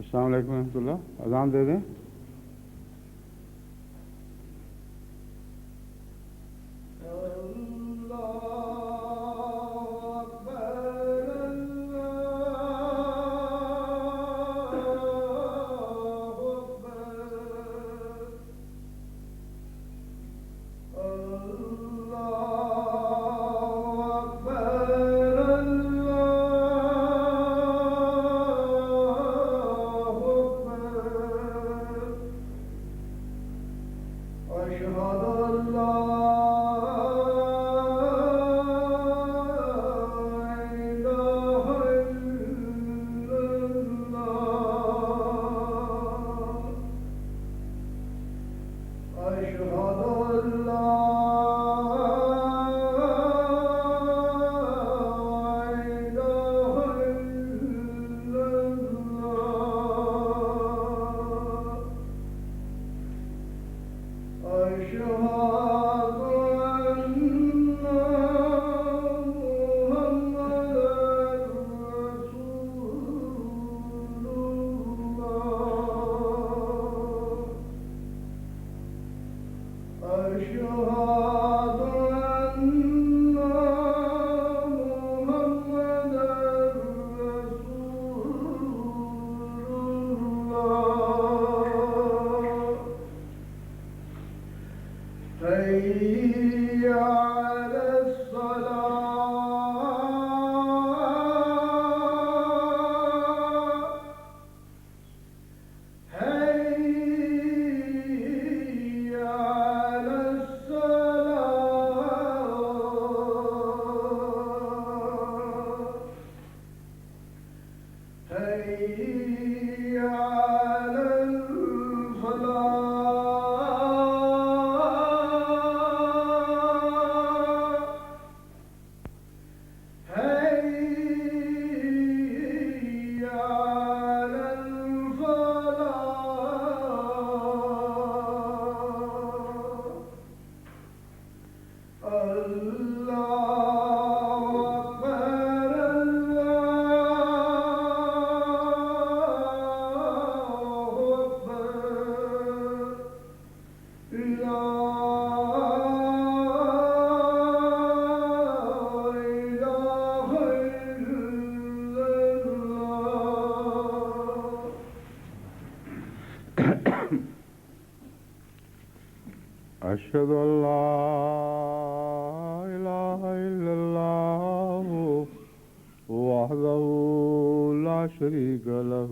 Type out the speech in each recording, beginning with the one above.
السلام علیکم ورحمۃ اللہ. اذان دے دیں. أشهد أن لا إله إلا الله وحده لا شريك له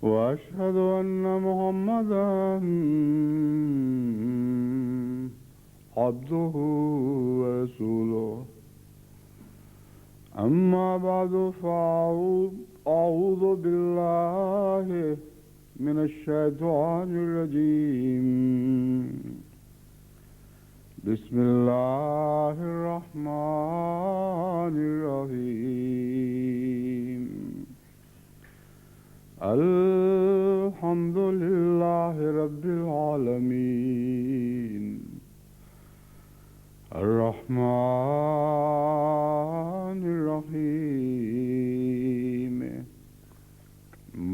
وأشهد أن محمدا عبده ورسوله. أما بعد فأعوذ بالله من الشيطان الرجيم. بسم الله الرحمن الرحيم. الحمد لله رب العالمين الرحمن الرحيم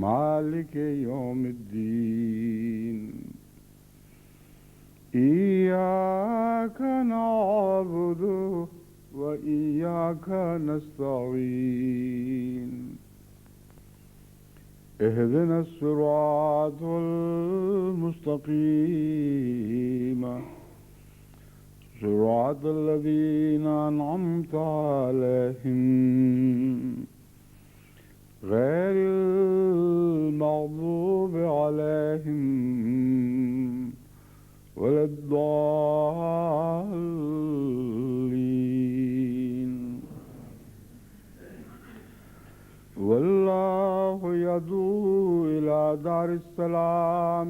مالك يوم الدين. إياك نعبد وإياك نستعين. اهدنا الصراط المستقيم صراط الذين أنعمت عليهم غير المغضوب عليهم ولا الضالين. والله يدعو إلى دار السلام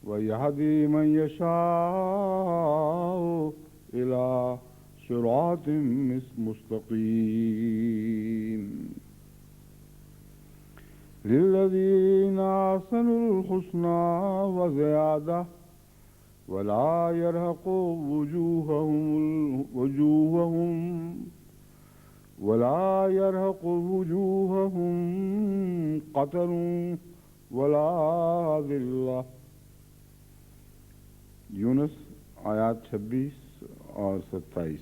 ويهدي من يشاء إلى صراط مستقيم. للذين أحسنوا الحسنى وزيادة ولا يرهق وجوههم ولا يرهق وجوههم قتر ولا ذلة. یونس آیات 26 اور 27.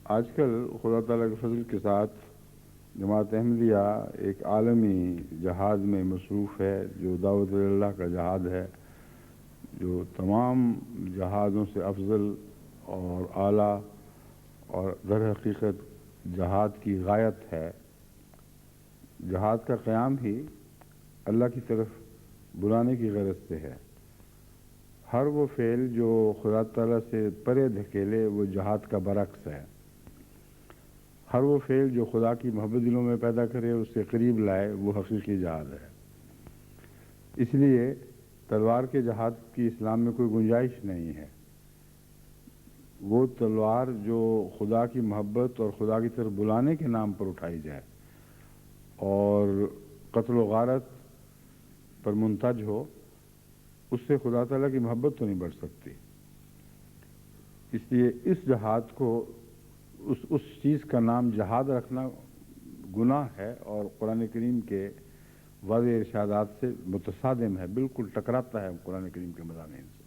آج کل خدا تعالیٰ کے فضل کے ساتھ جماعت احمدیہ ایک عالمی جہاد میں مصروف ہے، جو دعوت اللہ کا جہاد ہے، جو تمام جہادوں سے افضل اور اعلیٰ اور در حقیقت جہاد کی غایت ہے. جہاد کا قیام ہی اللہ کی طرف بلانے کی غرض سے ہے. ہر وہ فعل جو خدا تعالیٰ سے پرے دھکیلے وہ جہاد کا برعکس ہے. ہر وہ فعل جو خدا کی محبت دلوں میں پیدا کرے، اس کے قریب لائے، وہ حقیقی جہاد ہے. اس لیے تلوار کے جہاد کی اسلام میں کوئی گنجائش نہیں ہے. وہ تلوار جو خدا کی محبت اور خدا کی طرف بلانے کے نام پر اٹھائی جائے اور قتل و غارت پر منتج ہو، اس سے خدا تعالیٰ کی محبت تو نہیں بڑھ سکتی. اس لیے اس جہاد کو اس چیز کا نام جہاد رکھنا گناہ ہے اور قرآن کریم کے واضح ارشادات سے متصادم ہے، بالکل ٹکراتا ہے قرآن کریم کے مضامین سے.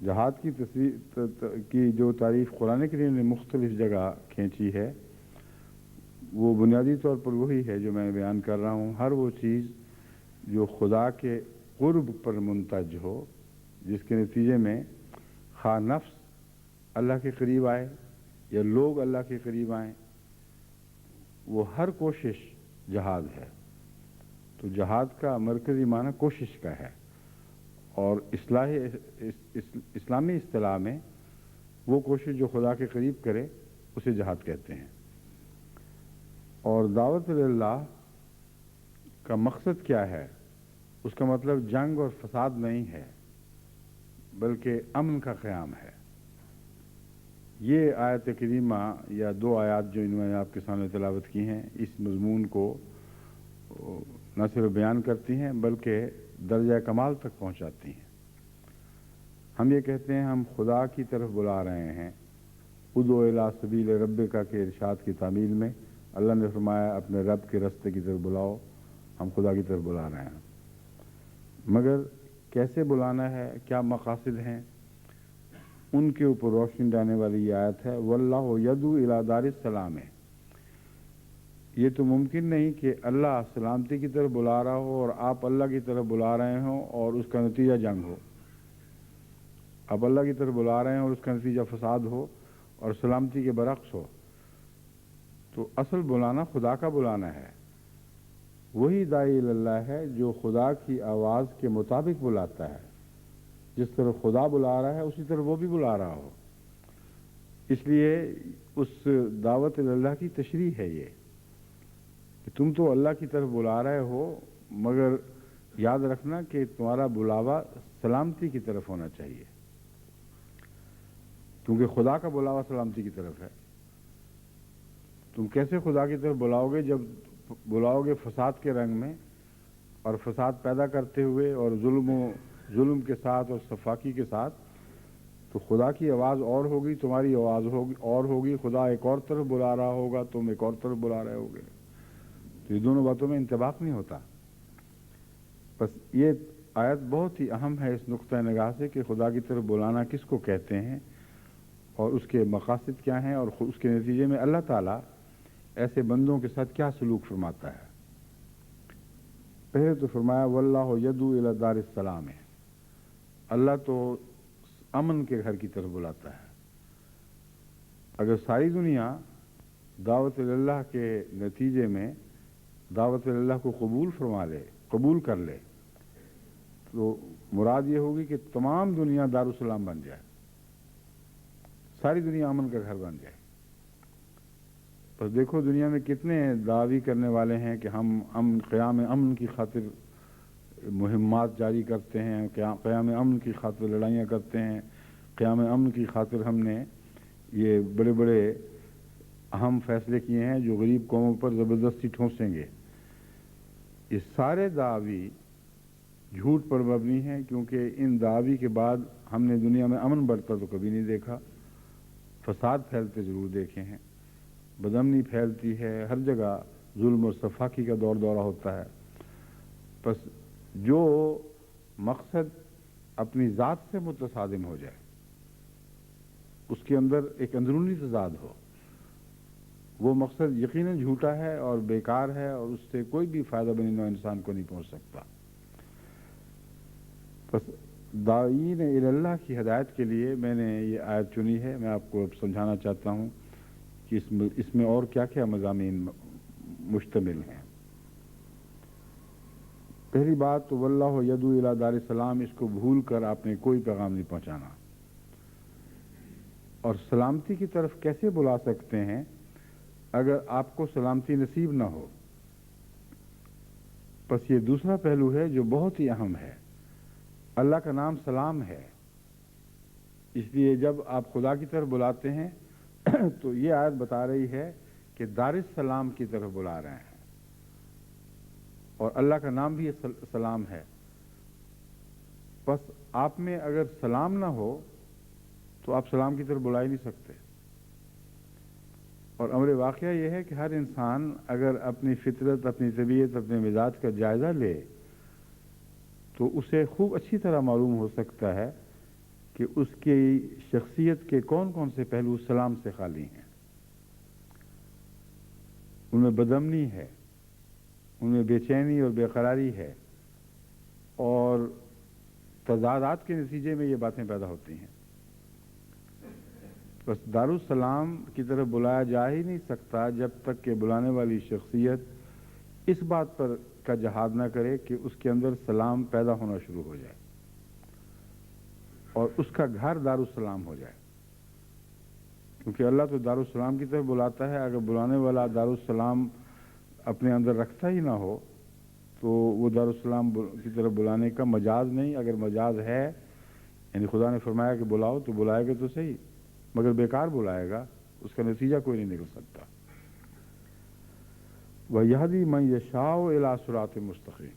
جہاد کی جو تعریف قرآن کریم نے مختلف جگہ کھینچی ہے، وہ بنیادی طور پر وہی ہے جو میں بیان کر رہا ہوں. ہر وہ چیز جو خدا کے قرب پر منتج ہو، جس کے نتیجے میں خواہ نفس اللہ کے قریب آئے یا لوگ اللہ کے قریب آئیں، وہ ہر کوشش جہاد ہے. تو جہاد کا مرکزی معنی کوشش کا ہے، اور اسلامی اصطلاح میں وہ کوشش جو خدا کے قریب کرے اسے جہاد کہتے ہیں. اور دعوت اللہ کا مقصد کیا ہے؟ اس کا مطلب جنگ اور فساد نہیں ہے، بلکہ امن کا قیام ہے. یہ آیت کریمہ یا دو آیات جو انہوں نے آپ کے سامنے تلاوت کی ہیں، اس مضمون کو نہ صرف بیان کرتی ہیں بلکہ درجہ کمال تک پہنچاتی ہیں. ہم یہ کہتے ہیں ہم خدا کی طرف بلا رہے ہیں. ادعو الی سبیل ربک کے ارشاد کی تعمیل میں اللہ نے فرمایا اپنے رب کے رستے کی طرف بلاؤ. ہم خدا کی طرف بلا رہے ہیں، مگر کیسے بلانا ہے، کیا مقاصد ہیں، ان کے اوپر روشنی ڈالنے والی یہ آیت ہے. واللہ یدعو الی دار السلام. یہ تو ممکن نہیں کہ اللہ سلامتی کی طرف بلا رہا ہو اور آپ اللہ کی طرف بلا رہے ہوں اور اس کا نتیجہ جنگ ہو. آپ اللہ کی طرف بلا رہے ہیں اور اس کا نتیجہ فساد ہو اور سلامتی کے برعکس ہو. تو اصل بلانا خدا کا بلانا ہے. وہی داعی اللہ ہے جو خدا کی آواز کے مطابق بلاتا ہے. جس طرح خدا بلا رہا ہے اسی طرح وہ بھی بلا رہا ہو. اس لیے اس دعوت اللہ کی تشریح ہے یہ کہ تم تو اللہ کی طرف بلا رہے ہو، مگر یاد رکھنا کہ تمہارا بلاوا سلامتی کی طرف ہونا چاہیے، کیونکہ خدا کا بلاوا سلامتی کی طرف ہے. تم کیسے خدا کی طرف بلاؤ گے جب بلاؤ گے فساد کے رنگ میں اور فساد پیدا کرتے ہوئے اور ظلم کے ساتھ اور صفاقی کے ساتھ؟ تو خدا کی آواز اور ہوگی، تمہاری آواز اور ہوگی. خدا ایک اور طرف بلا رہا ہوگا، تم ایک اور طرف بلا رہے ہوگے. تو یہ دونوں باتوں میں انطباق نہیں ہوتا. بس یہ آیت بہت ہی اہم ہے اس نقطۂ نگاہ سے کہ خدا کی طرف بلانا کس کو کہتے ہیں اور اس کے مقاصد کیا ہیں، اور اس کے نتیجے میں اللہ تعالیٰ ایسے بندوں کے ساتھ کیا سلوک فرماتا ہے. پہلے تو فرمایا واللہ یدعو الی دار السلام. اللہ تو امن کے گھر کی طرف بلاتا ہے. اگر ساری دنیا دعوت اللہ کے نتیجے میں دعوت اللہ کو قبول کر لے تو مراد یہ ہوگی کہ تمام دنیا دارالسلام بن جائے، ساری دنیا امن کا گھر بن جائے. بس دیکھو دنیا میں کتنے دعوی کرنے والے ہیں کہ ہم قیام امن کی خاطر مہمات جاری کرتے ہیں، قیام امن کی خاطر لڑائیاں کرتے ہیں، قیام امن کی خاطر ہم نے یہ بڑے بڑے اہم فیصلے کیے ہیں جو غریب قوموں پر زبردستی ٹھونسیں گے. یہ سارے دعوی جھوٹ پر مبنی ہیں، کیونکہ ان دعوی کے بعد ہم نے دنیا میں امن بڑھتا تو کبھی نہیں دیکھا، فساد پھیلتے ضرور دیکھے ہیں، بدامنی پھیلتی ہے، ہر جگہ ظلم اور صفاقی کا دور دورہ ہوتا ہے. بس جو مقصد اپنی ذات سے متصادم ہو جائے، اس کے اندر ایک اندرونی تضاد ہو، وہ مقصد یقیناً جھوٹا ہے اور بیکار ہے، اور اس سے کوئی بھی فائدہ بنی نوع انسان کو نہیں پہنچ سکتا. بس داعین اللہ کی ہدایت کے لیے میں نے یہ آیت چنی ہے. میں آپ کو اب سمجھانا چاہتا ہوں کہ اس میں اور کیا کیا مضامین مشتمل ہیں. پہلی بات تو واللہ یدعو الی دار السلام، اس کو بھول کر آپ نے کوئی پیغام نہیں پہنچانا. اور سلامتی کی طرف کیسے بلا سکتے ہیں اگر آپ کو سلامتی نصیب نہ ہو؟ بس یہ دوسرا پہلو ہے جو بہت ہی اہم ہے. اللہ کا نام سلام ہے، اس لیے جب آپ خدا کی طرف بلاتے ہیں تو یہ آیت بتا رہی ہے کہ دار السلام کی طرف بلا رہے ہیں، اور اللہ کا نام بھی سلام ہے. بس آپ میں اگر سلام نہ ہو تو آپ سلام کی طرف بلا ہی نہیں سکتے. اور امر واقعہ یہ ہے کہ ہر انسان اگر اپنی فطرت، اپنی طبیعت، اپنے مزاج کا جائزہ لے تو اسے خوب اچھی طرح معلوم ہو سکتا ہے کہ اس کی شخصیت کے کون کون سے پہلو سلام سے خالی ہیں. ان میں بدامنی ہے، ان میں بے چینی اور بے قراری ہے، اور تضادات کے نتیجے میں یہ باتیں پیدا ہوتی ہیں. بس دارالسلام کی طرف بلایا جا ہی نہیں سکتا جب تک کہ بلانے والی شخصیت اس بات پر کا جہاد نہ کرے کہ اس کے اندر سلام پیدا ہونا شروع ہو جائے اور اس کا گھر دارالسلام ہو جائے. کیونکہ اللہ تو دارالسلام کی طرف بلاتا ہے. اگر بلانے والا دارالسلام اپنے اندر رکھتا ہی نہ ہو تو وہ دارالسلام کی طرف بلانے کا مجاز نہیں. اگر مجاز ہے، یعنی خدا نے فرمایا کہ بلاؤ، تو بلائے گا تو صحیح، مگر بیکار بلائے گا، اس کا نتیجہ کوئی نہیں نکل سکتا. وَيَهْدِي مَن يَشَاءُ إِلَىٰ صِرَاطٍ مُسْتَقِيمٍ،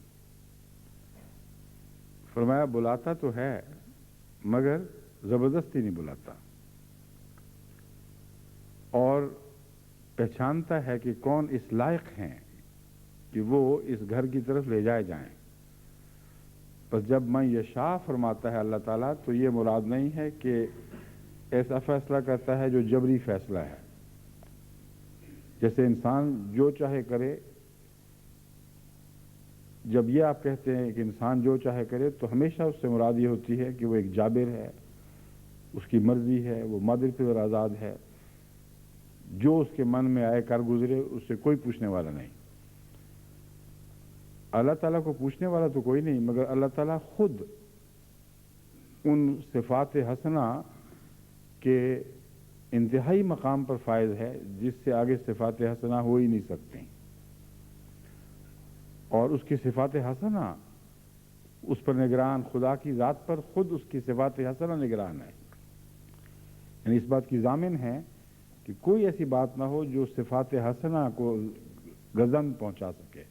فرمایا بلاتا تو ہے مگر زبردستی نہیں بلاتا، اور پہچانتا ہے کہ کون اس لائق ہیں کہ وہ اس گھر کی طرف لے جائے جائیں. بس جب من یشاء فرماتا ہے اللہ تعالیٰ تو یہ مراد نہیں ہے کہ ایسا فیصلہ کرتا ہے جو جبری فیصلہ ہے، جیسے انسان جو چاہے کرے. جب یہ آپ کہتے ہیں کہ انسان جو چاہے کرے تو ہمیشہ اس سے مراد یہ ہوتی ہے کہ وہ ایک جابر ہے، اس کی مرضی ہے، وہ مادر پہ آزاد ہے، جو اس کے من میں آئے کر گزرے، اس سے کوئی پوچھنے والا نہیں. اللہ تعالیٰ کو پوچھنے والا تو کوئی نہیں، مگر اللہ تعالیٰ خود ان صفات حسنہ کے انتہائی مقام پر فائز ہے جس سے آگے صفات حسنہ ہو ہی نہیں سکتے. اور اس کی صفات حسنہ اس پر نگران، خدا کی ذات پر خود اس کی صفات حسنہ نگران ہے. یعنی اس بات کی ضامن ہے کہ کوئی ایسی بات نہ ہو جو صفات حسنہ کو گزن پہنچا سکے.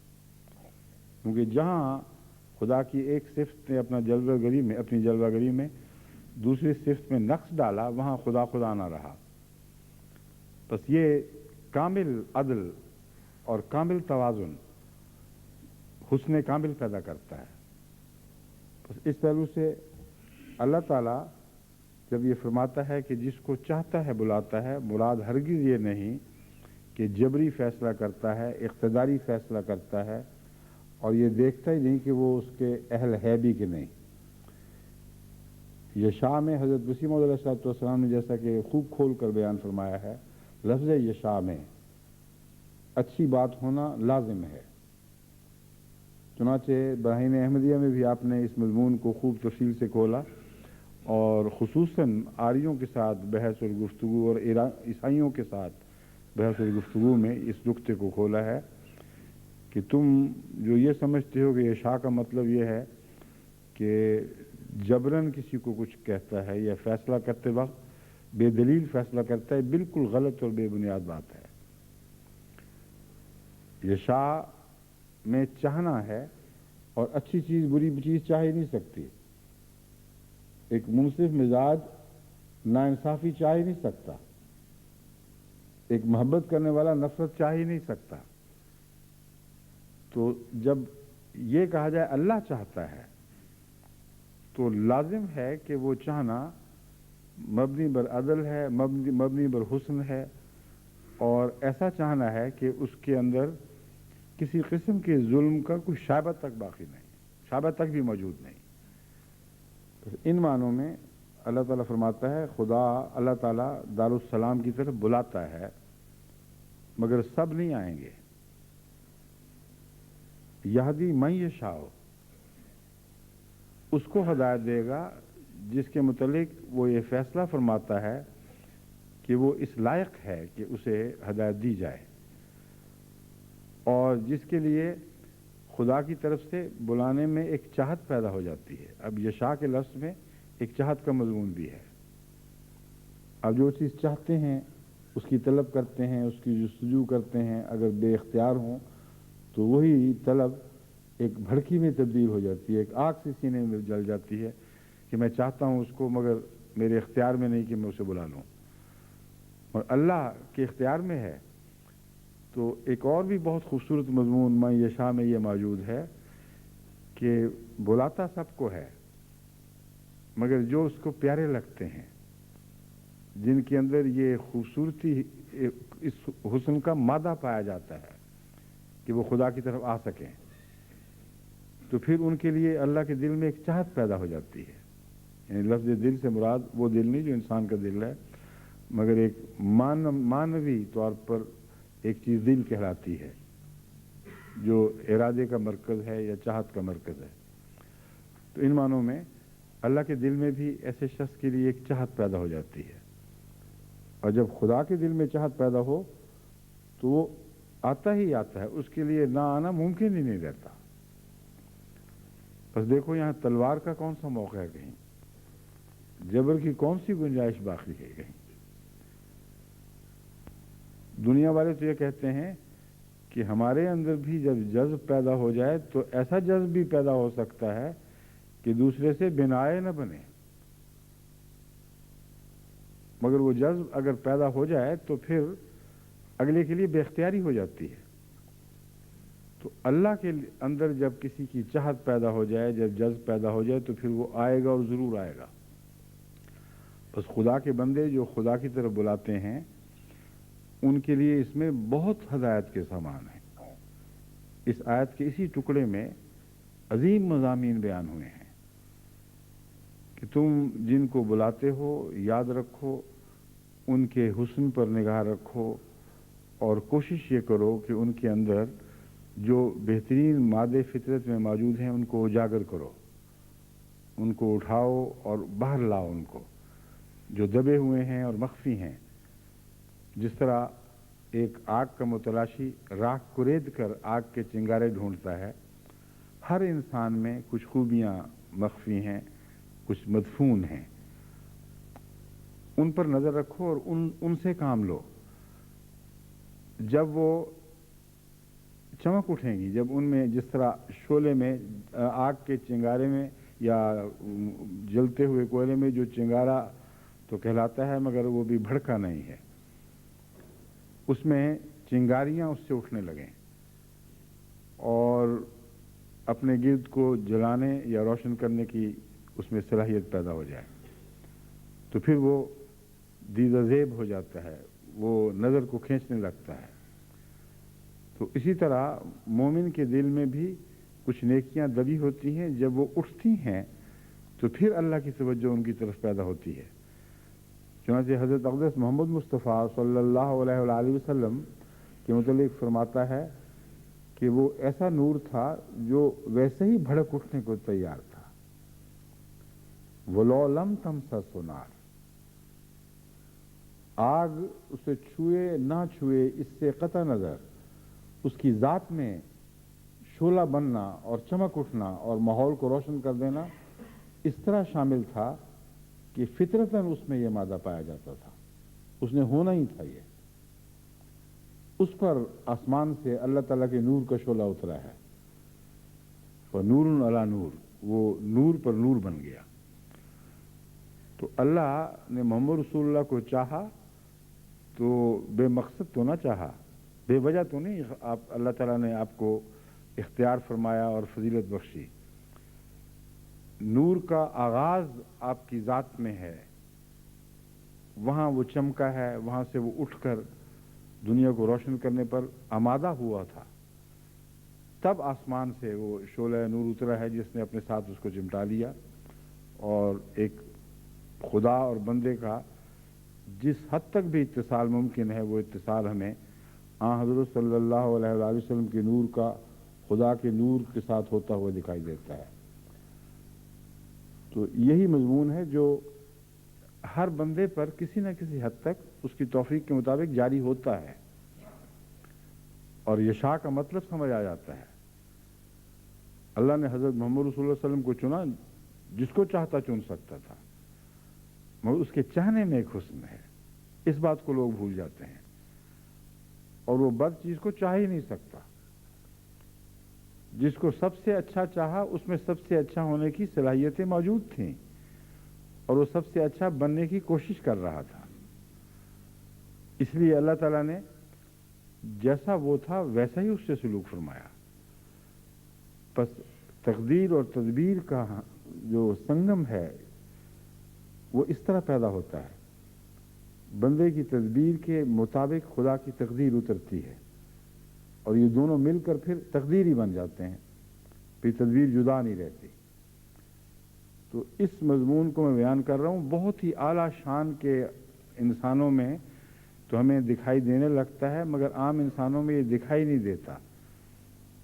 کیونکہ جہاں خدا کی ایک صفت نے اپنی جلوہ گری میں دوسری صفت میں نقص ڈالا، وہاں خدا خدا نہ رہا. بس یہ کامل عدل اور کامل توازن حسن کامل پیدا کرتا ہے. بس اس پہلو سے اللہ تعالیٰ جب یہ فرماتا ہے کہ جس کو چاہتا ہے بلاتا ہے، مراد ہرگز یہ نہیں کہ جبری فیصلہ کرتا ہے، اقتداری فیصلہ کرتا ہے، اور یہ دیکھتا ہی نہیں کہ وہ اس کے اہل ہے بھی کہ نہیں. یشاء میں حضرت مسیح موعود علیہ السلام نے جیسا کہ خوب کھول کر بیان فرمایا ہے، لفظ یشاء میں اچھی بات ہونا لازم ہے. چنانچہ براہین احمدیہ میں بھی آپ نے اس مضمون کو خوب تفصیل سے کھولا، اور خصوصاً آریوں کے ساتھ بحث اور گفتگو اور عیسائیوں کے ساتھ بحث اور گفتگو میں اس نقطے کو کھولا ہے کہ تم جو یہ سمجھتے ہو کہ یشاء کا مطلب یہ ہے کہ جبراً کسی کو کچھ کہتا ہے یا فیصلہ کرتے وقت بے دلیل فیصلہ کرتا ہے، بالکل غلط اور بے بنیاد بات ہے. یشاء میں چاہنا ہے، اور اچھی چیز بری چیز چاہ ہی نہیں سکتی. ایک منصف مزاج ناانصافی چاہ ہی نہیں سکتا. ایک محبت کرنے والا نفرت چاہ ہی نہیں سکتا. تو جب یہ کہا جائے اللہ چاہتا ہے تو لازم ہے کہ وہ چاہنا مبنی بر عدل ہے، مبنی بر حسن ہے، اور ایسا چاہنا ہے کہ اس کے اندر کسی قسم کے ظلم کا کوئی شائبہ تک باقی نہیں، شائبہ تک بھی موجود نہیں. ان معنوں میں اللہ تعالیٰ فرماتا ہے خدا اللہ تعالیٰ دارالسلام کی طرف بلاتا ہے مگر سب نہیں آئیں گے. یہدی من یشاء، اس کو ہدایت دے گا جس کے متعلق وہ یہ فیصلہ فرماتا ہے کہ وہ اس لائق ہے کہ اسے ہدایت دی جائے، اور جس کے لیے خدا کی طرف سے بلانے میں ایک چاہت پیدا ہو جاتی ہے. اب یشاء کے لفظ میں ایک چاہت کا مضمون بھی ہے. اب جو چیز چاہتے ہیں اس کی طلب کرتے ہیں، اس کی جستجو کرتے ہیں، اگر بے اختیار ہوں تو وہی طلب ایک بھڑکی میں تبدیل ہو جاتی ہے، ایک آگ سی سینے میں جل جاتی ہے کہ میں چاہتا ہوں اس کو مگر میرے اختیار میں نہیں کہ میں اسے بلا لوں. اور اللہ کے اختیار میں ہے. تو ایک اور بھی بہت خوبصورت مضمون من یشاء میں یہ موجود ہے کہ بلاتا سب کو ہے مگر جو اس کو پیارے لگتے ہیں، جن کے اندر یہ خوبصورتی، اس حسن کا مادہ پایا جاتا ہے کہ وہ خدا کی طرف آ سکیں، تو پھر ان کے لیے اللہ کے دل میں ایک چاہت پیدا ہو جاتی ہے. یعنی لفظ دل سے مراد وہ دل نہیں جو انسان کا دل ہے، مگر ایک مانوی طور پر ایک چیز دل کہلاتی ہے جو ارادے کا مرکز ہے یا چاہت کا مرکز ہے. تو ان معنوں میں اللہ کے دل میں بھی ایسے شخص کے لیے ایک چاہت پیدا ہو جاتی ہے، اور جب خدا کے دل میں چاہت پیدا ہو تو وہ آتا ہی آتا ہے، اس کے لیے نہ آنا ممکن ہی نہیں رہتا. بس دیکھو یہاں تلوار کا کون سا موقع ہے، کہیں جبر کی کون سی گنجائش باقی ہے. کہیں دنیا والے تو یہ کہتے ہیں کہ ہمارے اندر بھی جب جذب پیدا ہو جائے تو ایسا جذب بھی پیدا ہو سکتا ہے کہ دوسرے سے بنائے نہ بنے، مگر وہ جذب اگر پیدا ہو جائے تو پھر اگلے کے لیے بے اختیاری ہو جاتی ہے. تو اللہ کے اندر جب کسی کی چاہت پیدا ہو جائے، جب جذب پیدا ہو جائے تو پھر وہ آئے گا اور ضرور آئے گا. بس خدا کے بندے جو خدا کی طرف بلاتے ہیں ان کے لیے اس میں بہت ہدایت کے سامان ہیں. اس آیت کے اسی ٹکڑے میں عظیم مضامین بیان ہوئے ہیں کہ تم جن کو بلاتے ہو یاد رکھو، ان کے حسن پر نگاہ رکھو، اور کوشش یہ کرو کہ ان کے اندر جو بہترین مادے فطرت میں موجود ہیں ان کو اجاگر کرو، ان کو اٹھاؤ اور باہر لاؤ، ان کو جو دبے ہوئے ہیں اور مخفی ہیں. جس طرح ایک آگ کا متلاشی راکھ کو رید کر آگ کے چنگارے ڈھونڈتا ہے، ہر انسان میں کچھ خوبیاں مخفی ہیں، کچھ مدفون ہیں. ان پر نظر رکھو اور ان سے کام لو. جب وہ چمک اٹھیں گی، جب ان میں جس طرح شعلے میں آگ کے چنگارے میں یا جلتے ہوئے کوئلے میں جو چنگارا تو کہلاتا ہے مگر وہ بھی بھڑکا نہیں ہے، اس میں چنگاریاں اس سے اٹھنے لگیں اور اپنے گرد کو جلانے یا روشن کرنے کی اس میں صلاحیت پیدا ہو جائے، تو پھر وہ دیدہ زیب ہو جاتا ہے، وہ نظر کو کھینچنے لگتا ہے. تو اسی طرح مومن کے دل میں بھی کچھ نیکیاں دبی ہوتی ہیں، جب وہ اٹھتی ہیں تو پھر اللہ کی توجہ ان کی طرف پیدا ہوتی ہے. چنانچہ حضرت اقدس محمد مصطفیٰ صلی اللہ علیہ وآلہ وسلم کے متعلق فرماتا ہے کہ وہ ایسا نور تھا جو ویسے ہی بھڑک اٹھنے کو تیار تھا. وَلَوْ لَمْ تَمْسَسْهُ نَارٌ، آگ اسے چھوئے نہ چھوئے اس سے قطع نظر اس کی ذات میں شعلہ بننا اور چمک اٹھنا اور ماحول کو روشن کر دینا اس طرح شامل تھا کہ فطرتاً اس میں یہ مادہ پایا جاتا تھا، اس نے ہونا ہی تھا. یہ اس پر آسمان سے اللہ تعالیٰ کے نور کا شعلہ اترا ہے، فَنُورٌ عَلَى نور، وہ نور پر نور بن گیا. تو اللہ نے محمد رسول اللہ کو چاہا تو بے مقصد تو نہ چاہا، بے وجہ تو نہیں اللہ تعالیٰ نے آپ کو اختیار فرمایا اور فضیلت بخشی۔ نور کا آغاز آپ کی ذات میں ہے، وہاں وہ چمکا ہے، وہاں سے وہ اٹھ کر دنیا کو روشن کرنے پر آمادہ ہوا تھا، تب آسمان سے وہ شعلہ نور اترا ہے جس نے اپنے ساتھ اس کو چمٹا لیا، اور ایک خدا اور بندے کا جس حد تک بھی اتصال ممکن ہے وہ اتصال ہمیں حضرت صلی اللہ علیہ وآلہ وسلم کے نور کا خدا کے نور کے ساتھ ہوتا ہوا دکھائی دیتا ہے۔ تو یہی مضمون ہے جو ہر بندے پر کسی نہ کسی حد تک اس کی توفیق کے مطابق جاری ہوتا ہے، اور یشاء کا مطلب سمجھ آ جاتا ہے۔ اللہ نے حضرت محمد رسول اللہ علیہ وسلم کو چنا، جس کو چاہتا چن سکتا تھا، مگر اس کے چاہنے میں ایک حسن ہے، اس بات کو لوگ بھول جاتے ہیں، اور وہ بد چیز کو چاہ ہی نہیں سکتا۔ جس کو سب سے اچھا چاہا اس میں سب سے اچھا ہونے کی صلاحیتیں موجود تھیں، اور وہ سب سے اچھا بننے کی کوشش کر رہا تھا۔ اس لیے اللہ تعالیٰ نے جیسا وہ تھا ویسا ہی اس سے سلوک فرمایا۔ پس تقدیر اور تدبیر کا جو سنگم ہے وہ اس طرح پیدا ہوتا ہے، بندے کی تدبیر کے مطابق خدا کی تقدیر اترتی ہے، اور یہ دونوں مل کر پھر تقدیر ہی بن جاتے ہیں، پھر تدبیر جدا نہیں رہتی۔ تو اس مضمون کو میں بیان کر رہا ہوں، بہت ہی اعلیٰ شان کے انسانوں میں تو ہمیں دکھائی دینے لگتا ہے، مگر عام انسانوں میں یہ دکھائی نہیں دیتا،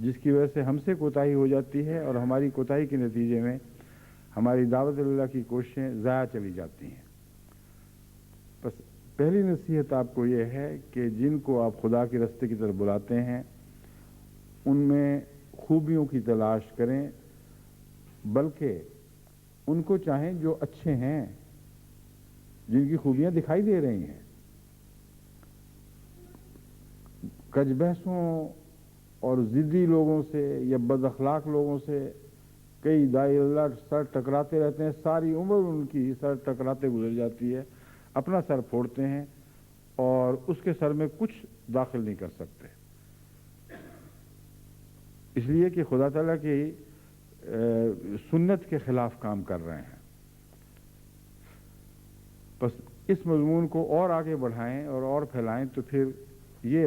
جس کی وجہ سے ہم سے کوتاہی ہو جاتی ہے، اور ہماری کوتاہی کے نتیجے میں ہماری دعوت اللہ کی کوششیں ضائع چلی جاتی ہیں۔ بس پہلی نصیحت آپ کو یہ ہے کہ جن کو آپ خدا کے راستے کی طرف بلاتے ہیں ان میں خوبیوں کی تلاش کریں، بلکہ ان کو چاہیں جو اچھے ہیں، جن کی خوبیاں دکھائی دے رہی ہیں۔ کج بحثوں اور ضدی لوگوں سے یا بد اخلاق لوگوں سے کئی داعی اللہ سر ٹکراتے رہتے ہیں، ساری عمر ان کی سر ٹکراتے گزر جاتی ہے، اپنا سر پھوڑتے ہیں اور اس کے سر میں کچھ داخل نہیں کر سکتے، اس لیے کہ خدا تعالیٰ کی سنت کے خلاف کام کر رہے ہیں۔ بس اس مضمون کو اور آگے بڑھائیں اور پھیلائیں تو پھر یہ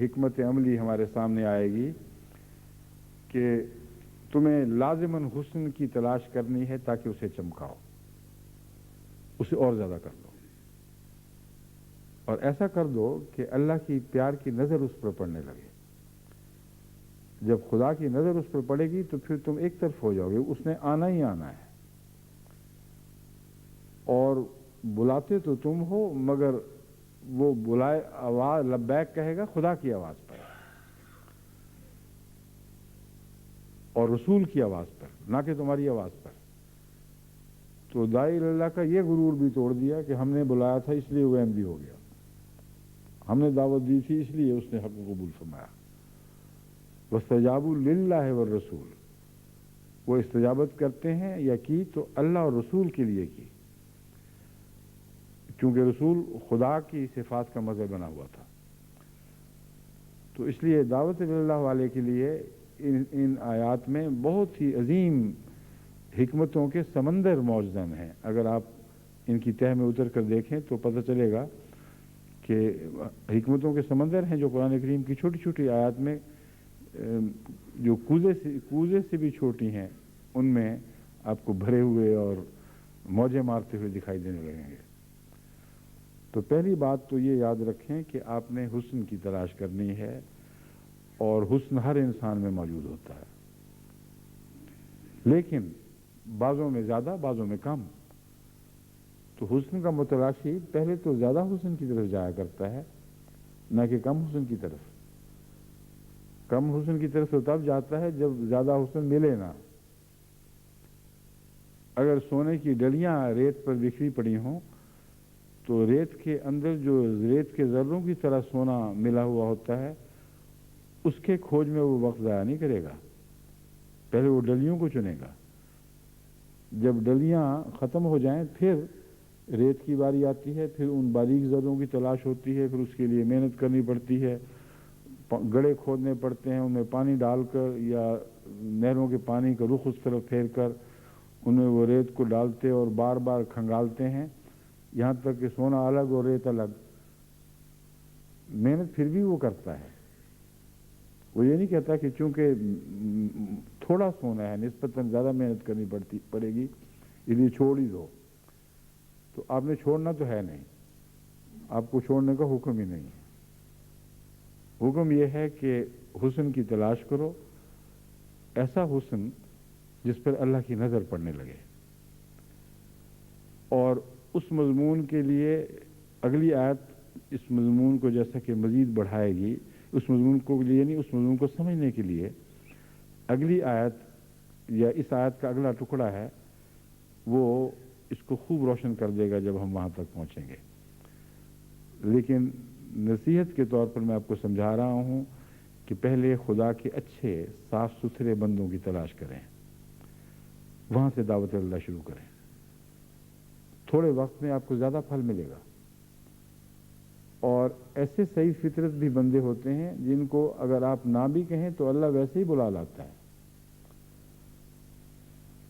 حکمت عملی ہمارے سامنے آئے گی کہ تمہیں لازماً حسن کی تلاش کرنی ہے تاکہ اسے چمکاؤ، اسے اور زیادہ کر دو، اور ایسا کر دو کہ اللہ کی پیار کی نظر اس پر پڑنے لگے۔ جب خدا کی نظر اس پر پڑے گی تو پھر تم ایک طرف ہو جاؤ گے، اس نے آنا ہی آنا ہے، اور بلاتے تو تم ہو مگر وہ بلائے آواز لبیک کہے گا خدا کی آواز پر اور رسول کی آواز پر، نہ کہ تمہاری آواز پر۔ تو داعی اللہ کا یہ غرور بھی توڑ دیا کہ ہم نے بلایا تھا اس لیے وہ احمدی ہو گیا، ہم نے دعوت دی تھی اس لیے اس نے حق کو قبول فرمایا۔ وَاسْتَجَابُوا لِلَّهِ وَالرَّسُولِ، وہ استجابت کرتے ہیں یا کی تو اللہ اور رسول کے لیے کی، کیونکہ رسول خدا کی صفات کا مظہر بنا ہوا تھا۔ تو اس لیے دعوت اللہ والے کے لیے ان آیات میں بہت ہی عظیم حکمتوں کے سمندر موجود ہیں۔ اگر آپ ان کی تہ میں اتر کر دیکھیں تو پتہ چلے گا کہ حکمتوں کے سمندر ہیں جو قرآن کریم کی چھوٹی چھوٹی آیات میں جو کوزے سے بھی چھوٹی ہیں ان میں آپ کو بھرے ہوئے اور موجیں مارتے ہوئے دکھائی دینے لگیں گے۔ تو پہلی بات تو یہ یاد رکھیں کہ آپ نے حسن کی تلاش کرنی ہے، اور حسن ہر انسان میں موجود ہوتا ہے، لیکن بعضوں میں زیادہ بعضوں میں کم۔ تو حسن کا متلاشی پہلے تو زیادہ حسن کی طرف جایا کرتا ہے، نہ کہ کم حسن کی طرف۔ کم حسن کی طرف تو تب جاتا ہے جب زیادہ حسن ملے نہ۔ اگر سونے کی ڈلیاں ریت پر بکھری پڑی ہوں تو ریت کے اندر جو ریت کے ذروں کی طرح سونا ملا ہوا ہوتا ہے اس کے کھوج میں وہ وقت ضائع نہیں کرے گا، پہلے وہ ڈلیوں کو چنے گا۔ جب ڈلیاں ختم ہو جائیں پھر ریت کی باری آتی ہے، پھر ان باریک زروں کی تلاش ہوتی ہے، پھر اس کے لیے محنت کرنی پڑتی ہے، گڑھے کھودنے پڑتے ہیں، ان میں پانی ڈال کر یا نہروں کے پانی کا رخ اس طرف پھیر کر ان میں وہ ریت کو ڈالتے اور بار بار کھنگالتے ہیں، یہاں تک کہ سونا الگ اور ریت الگ۔ محنت پھر بھی وہ کرتا ہے، وہ یہ نہیں کہتا کہ چونکہ تھوڑا سونا ہے نسبتاً زیادہ محنت کرنی پڑے گی اس لیے چھوڑ ہی دو۔ تو آپ نے چھوڑنا تو ہے نہیں، آپ کو چھوڑنے کا حکم ہی نہیں ہے۔ حکم یہ ہے کہ حسن کی تلاش کرو، ایسا حسن جس پر اللہ کی نظر پڑنے لگے، اور اس مضمون کے لیے اگلی آیت اس مضمون کو جیسا کہ مزید بڑھائے گی، اس مضمون کو لیے نہیں، اس مضمون کو سمجھنے کے لیے اگلی آیت یا اس آیت کا اگلا ٹکڑا ہے وہ اس کو خوب روشن کر دے گا جب ہم وہاں تک پہنچیں گے۔ لیکن نصیحت کے طور پر میں آپ کو سمجھا رہا ہوں کہ پہلے خدا کے اچھے صاف ستھرے بندوں کی تلاش کریں، وہاں سے دعوت اللہ شروع کریں، تھوڑے وقت میں آپ کو زیادہ پھل ملے گا۔ اور ایسے صحیح فطرت بھی بندے ہوتے ہیں جن کو اگر آپ نہ بھی کہیں تو اللہ ویسے ہی بلا لاتا ہے،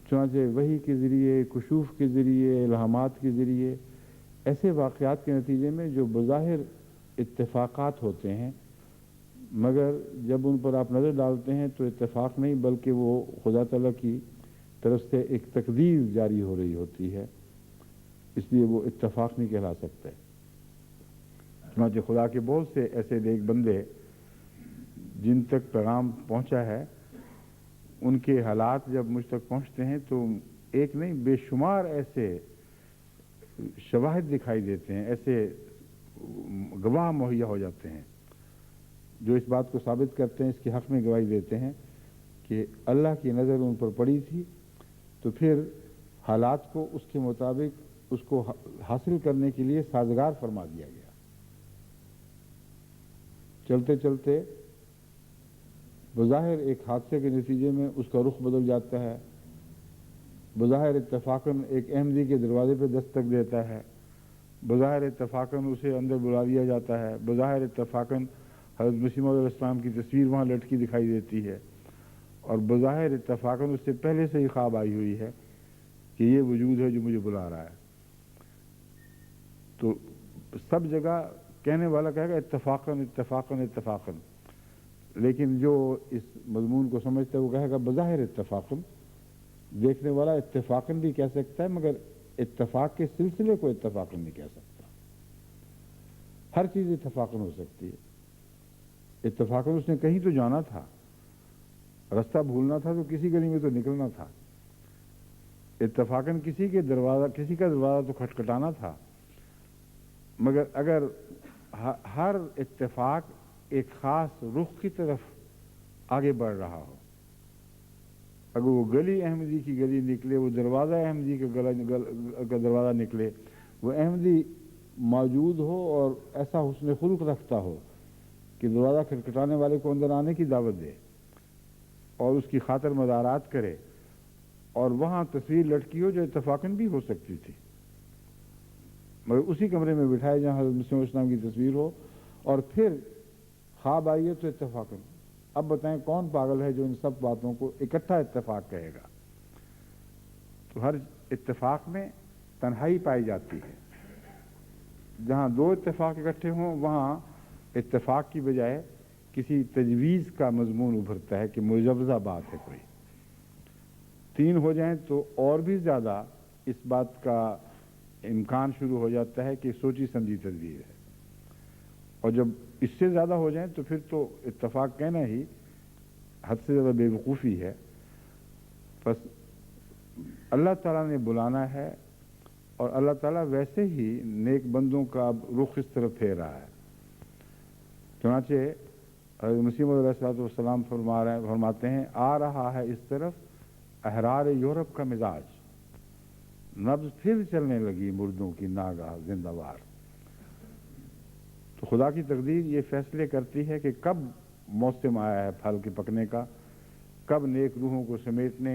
چنانچہ وحی کے ذریعے، کشوف کے ذریعے، الہامات کے ذریعے، ایسے واقعات کے نتیجے میں جو بظاہر اتفاقات ہوتے ہیں مگر جب ان پر آپ نظر ڈالتے ہیں تو اتفاق نہیں بلکہ وہ خدا تعالیٰ کی طرف سے ایک تقدیر جاری ہو رہی ہوتی ہے، اس لیے وہ اتفاق نہیں کہلا سکتے۔ چنانچہ خدا کے بہت سے ایسے نیک بندے جن تک پیغام پہنچا ہے، ان کے حالات جب مجھ تک پہنچتے ہیں تو ایک نہیں بے شمار ایسے شواہد دکھائی دیتے ہیں، ایسے گواہ مہیا ہو جاتے ہیں جو اس بات کو ثابت کرتے ہیں، اس کے حق میں گواہی دیتے ہیں کہ اللہ کی نظر ان پر پڑی تھی، تو پھر حالات کو اس کے مطابق اس کو حاصل کرنے کے لیے سازگار فرما دیا گیا۔ چلتے چلتے بظاہر ایک حادثے کے نتیجے میں اس کا رخ بدل جاتا ہے، بظاہر اتفاقاً ایک احمدی کے دروازے پہ دستک دیتا ہے، بظاہر اتفاقاً اسے اندر بلا لیا جاتا ہے، بظاہر اتفاقاً حضرت مسیح موعود علیہ السلام کی تصویر وہاں لٹکی دکھائی دیتی ہے، اور بظاہر اتفاقاً اس سے پہلے سے ہی خواب آئی ہوئی ہے کہ یہ وجود ہے جو مجھے بلا رہا ہے۔ تو سب جگہ کہنے والا کہے گا اتفاقاً اتفاقاً اتفاقاً، لیکن جو اس مضمون کو سمجھتا ہے وہ کہے گا بظاہر اتفاقاً۔ دیکھنے والا اتفاقاً بھی کہہ سکتا ہے مگر اتفاق کے سلسلے کو اتفاقاً نہیں کہہ سکتا۔ ہر چیز اتفاقاً ہو سکتی ہے۔ اتفاقاً اس نے کہیں تو جانا تھا، رستہ بھولنا تھا تو کسی گلی میں تو نکلنا تھا، اتفاقاً کسی کا دروازہ تو کھٹکھٹانا تھا، مگر اگر ہر اتفاق ایک خاص رخ کی طرف آگے بڑھ رہا ہو، اگر وہ گلی احمدی کی گلی نکلے، وہ دروازہ احمدی کا دروازہ نکلے، وہ احمدی موجود ہو اور ایسا حسن خلق رکھتا ہو کہ دروازہ کھٹکھٹانے والے کو اندر آنے کی دعوت دے اور اس کی خاطر مدارات کرے، اور وہاں تصویر لٹکی ہو جو اتفاقاً بھی ہو سکتی تھی، مگر اسی کمرے میں بٹھائے جہاں حضرت مسیح علیہ السلام کی تصویر ہو، اور پھر خواب آئیے تو اتفاقاً۔ اب بتائیں کون پاگل ہے جو ان سب باتوں کو اکٹھا اتفاق کہے گا؟ تو ہر اتفاق میں تنہائی پائی جاتی ہے، جہاں دو اتفاق اکٹھے ہوں وہاں اتفاق کی بجائے کسی تجویز کا مضمون ابھرتا ہے کہ مجوزہ بات ہے کوئی، تین ہو جائیں تو اور بھی زیادہ اس بات کا امکان شروع ہو جاتا ہے کہ سوچی سمجھی تدبیر ہے، اور جب اس سے زیادہ ہو جائیں تو پھر تو اتفاق کہنا ہی حد سے زیادہ بے وقوفی ہے۔ بس اللہ تعالیٰ نے بلانا ہے، اور اللہ تعالیٰ ویسے ہی نیک بندوں کا رخ اس طرف پھیر رہا ہے۔ چنانچہ حضرت مسیح موعود علیہ السلام فرماتے ہیں آ رہا ہے اس طرف احرار یورپ کا مزاج، نبض پھر چلنے لگی مردوں کی ناگاہ زندہ وار۔ تو خدا کی تقدیر یہ فیصلے کرتی ہے کہ کب موسم آیا ہے پھل کے پکنے کا، کب نیک روحوں کو سمیٹنے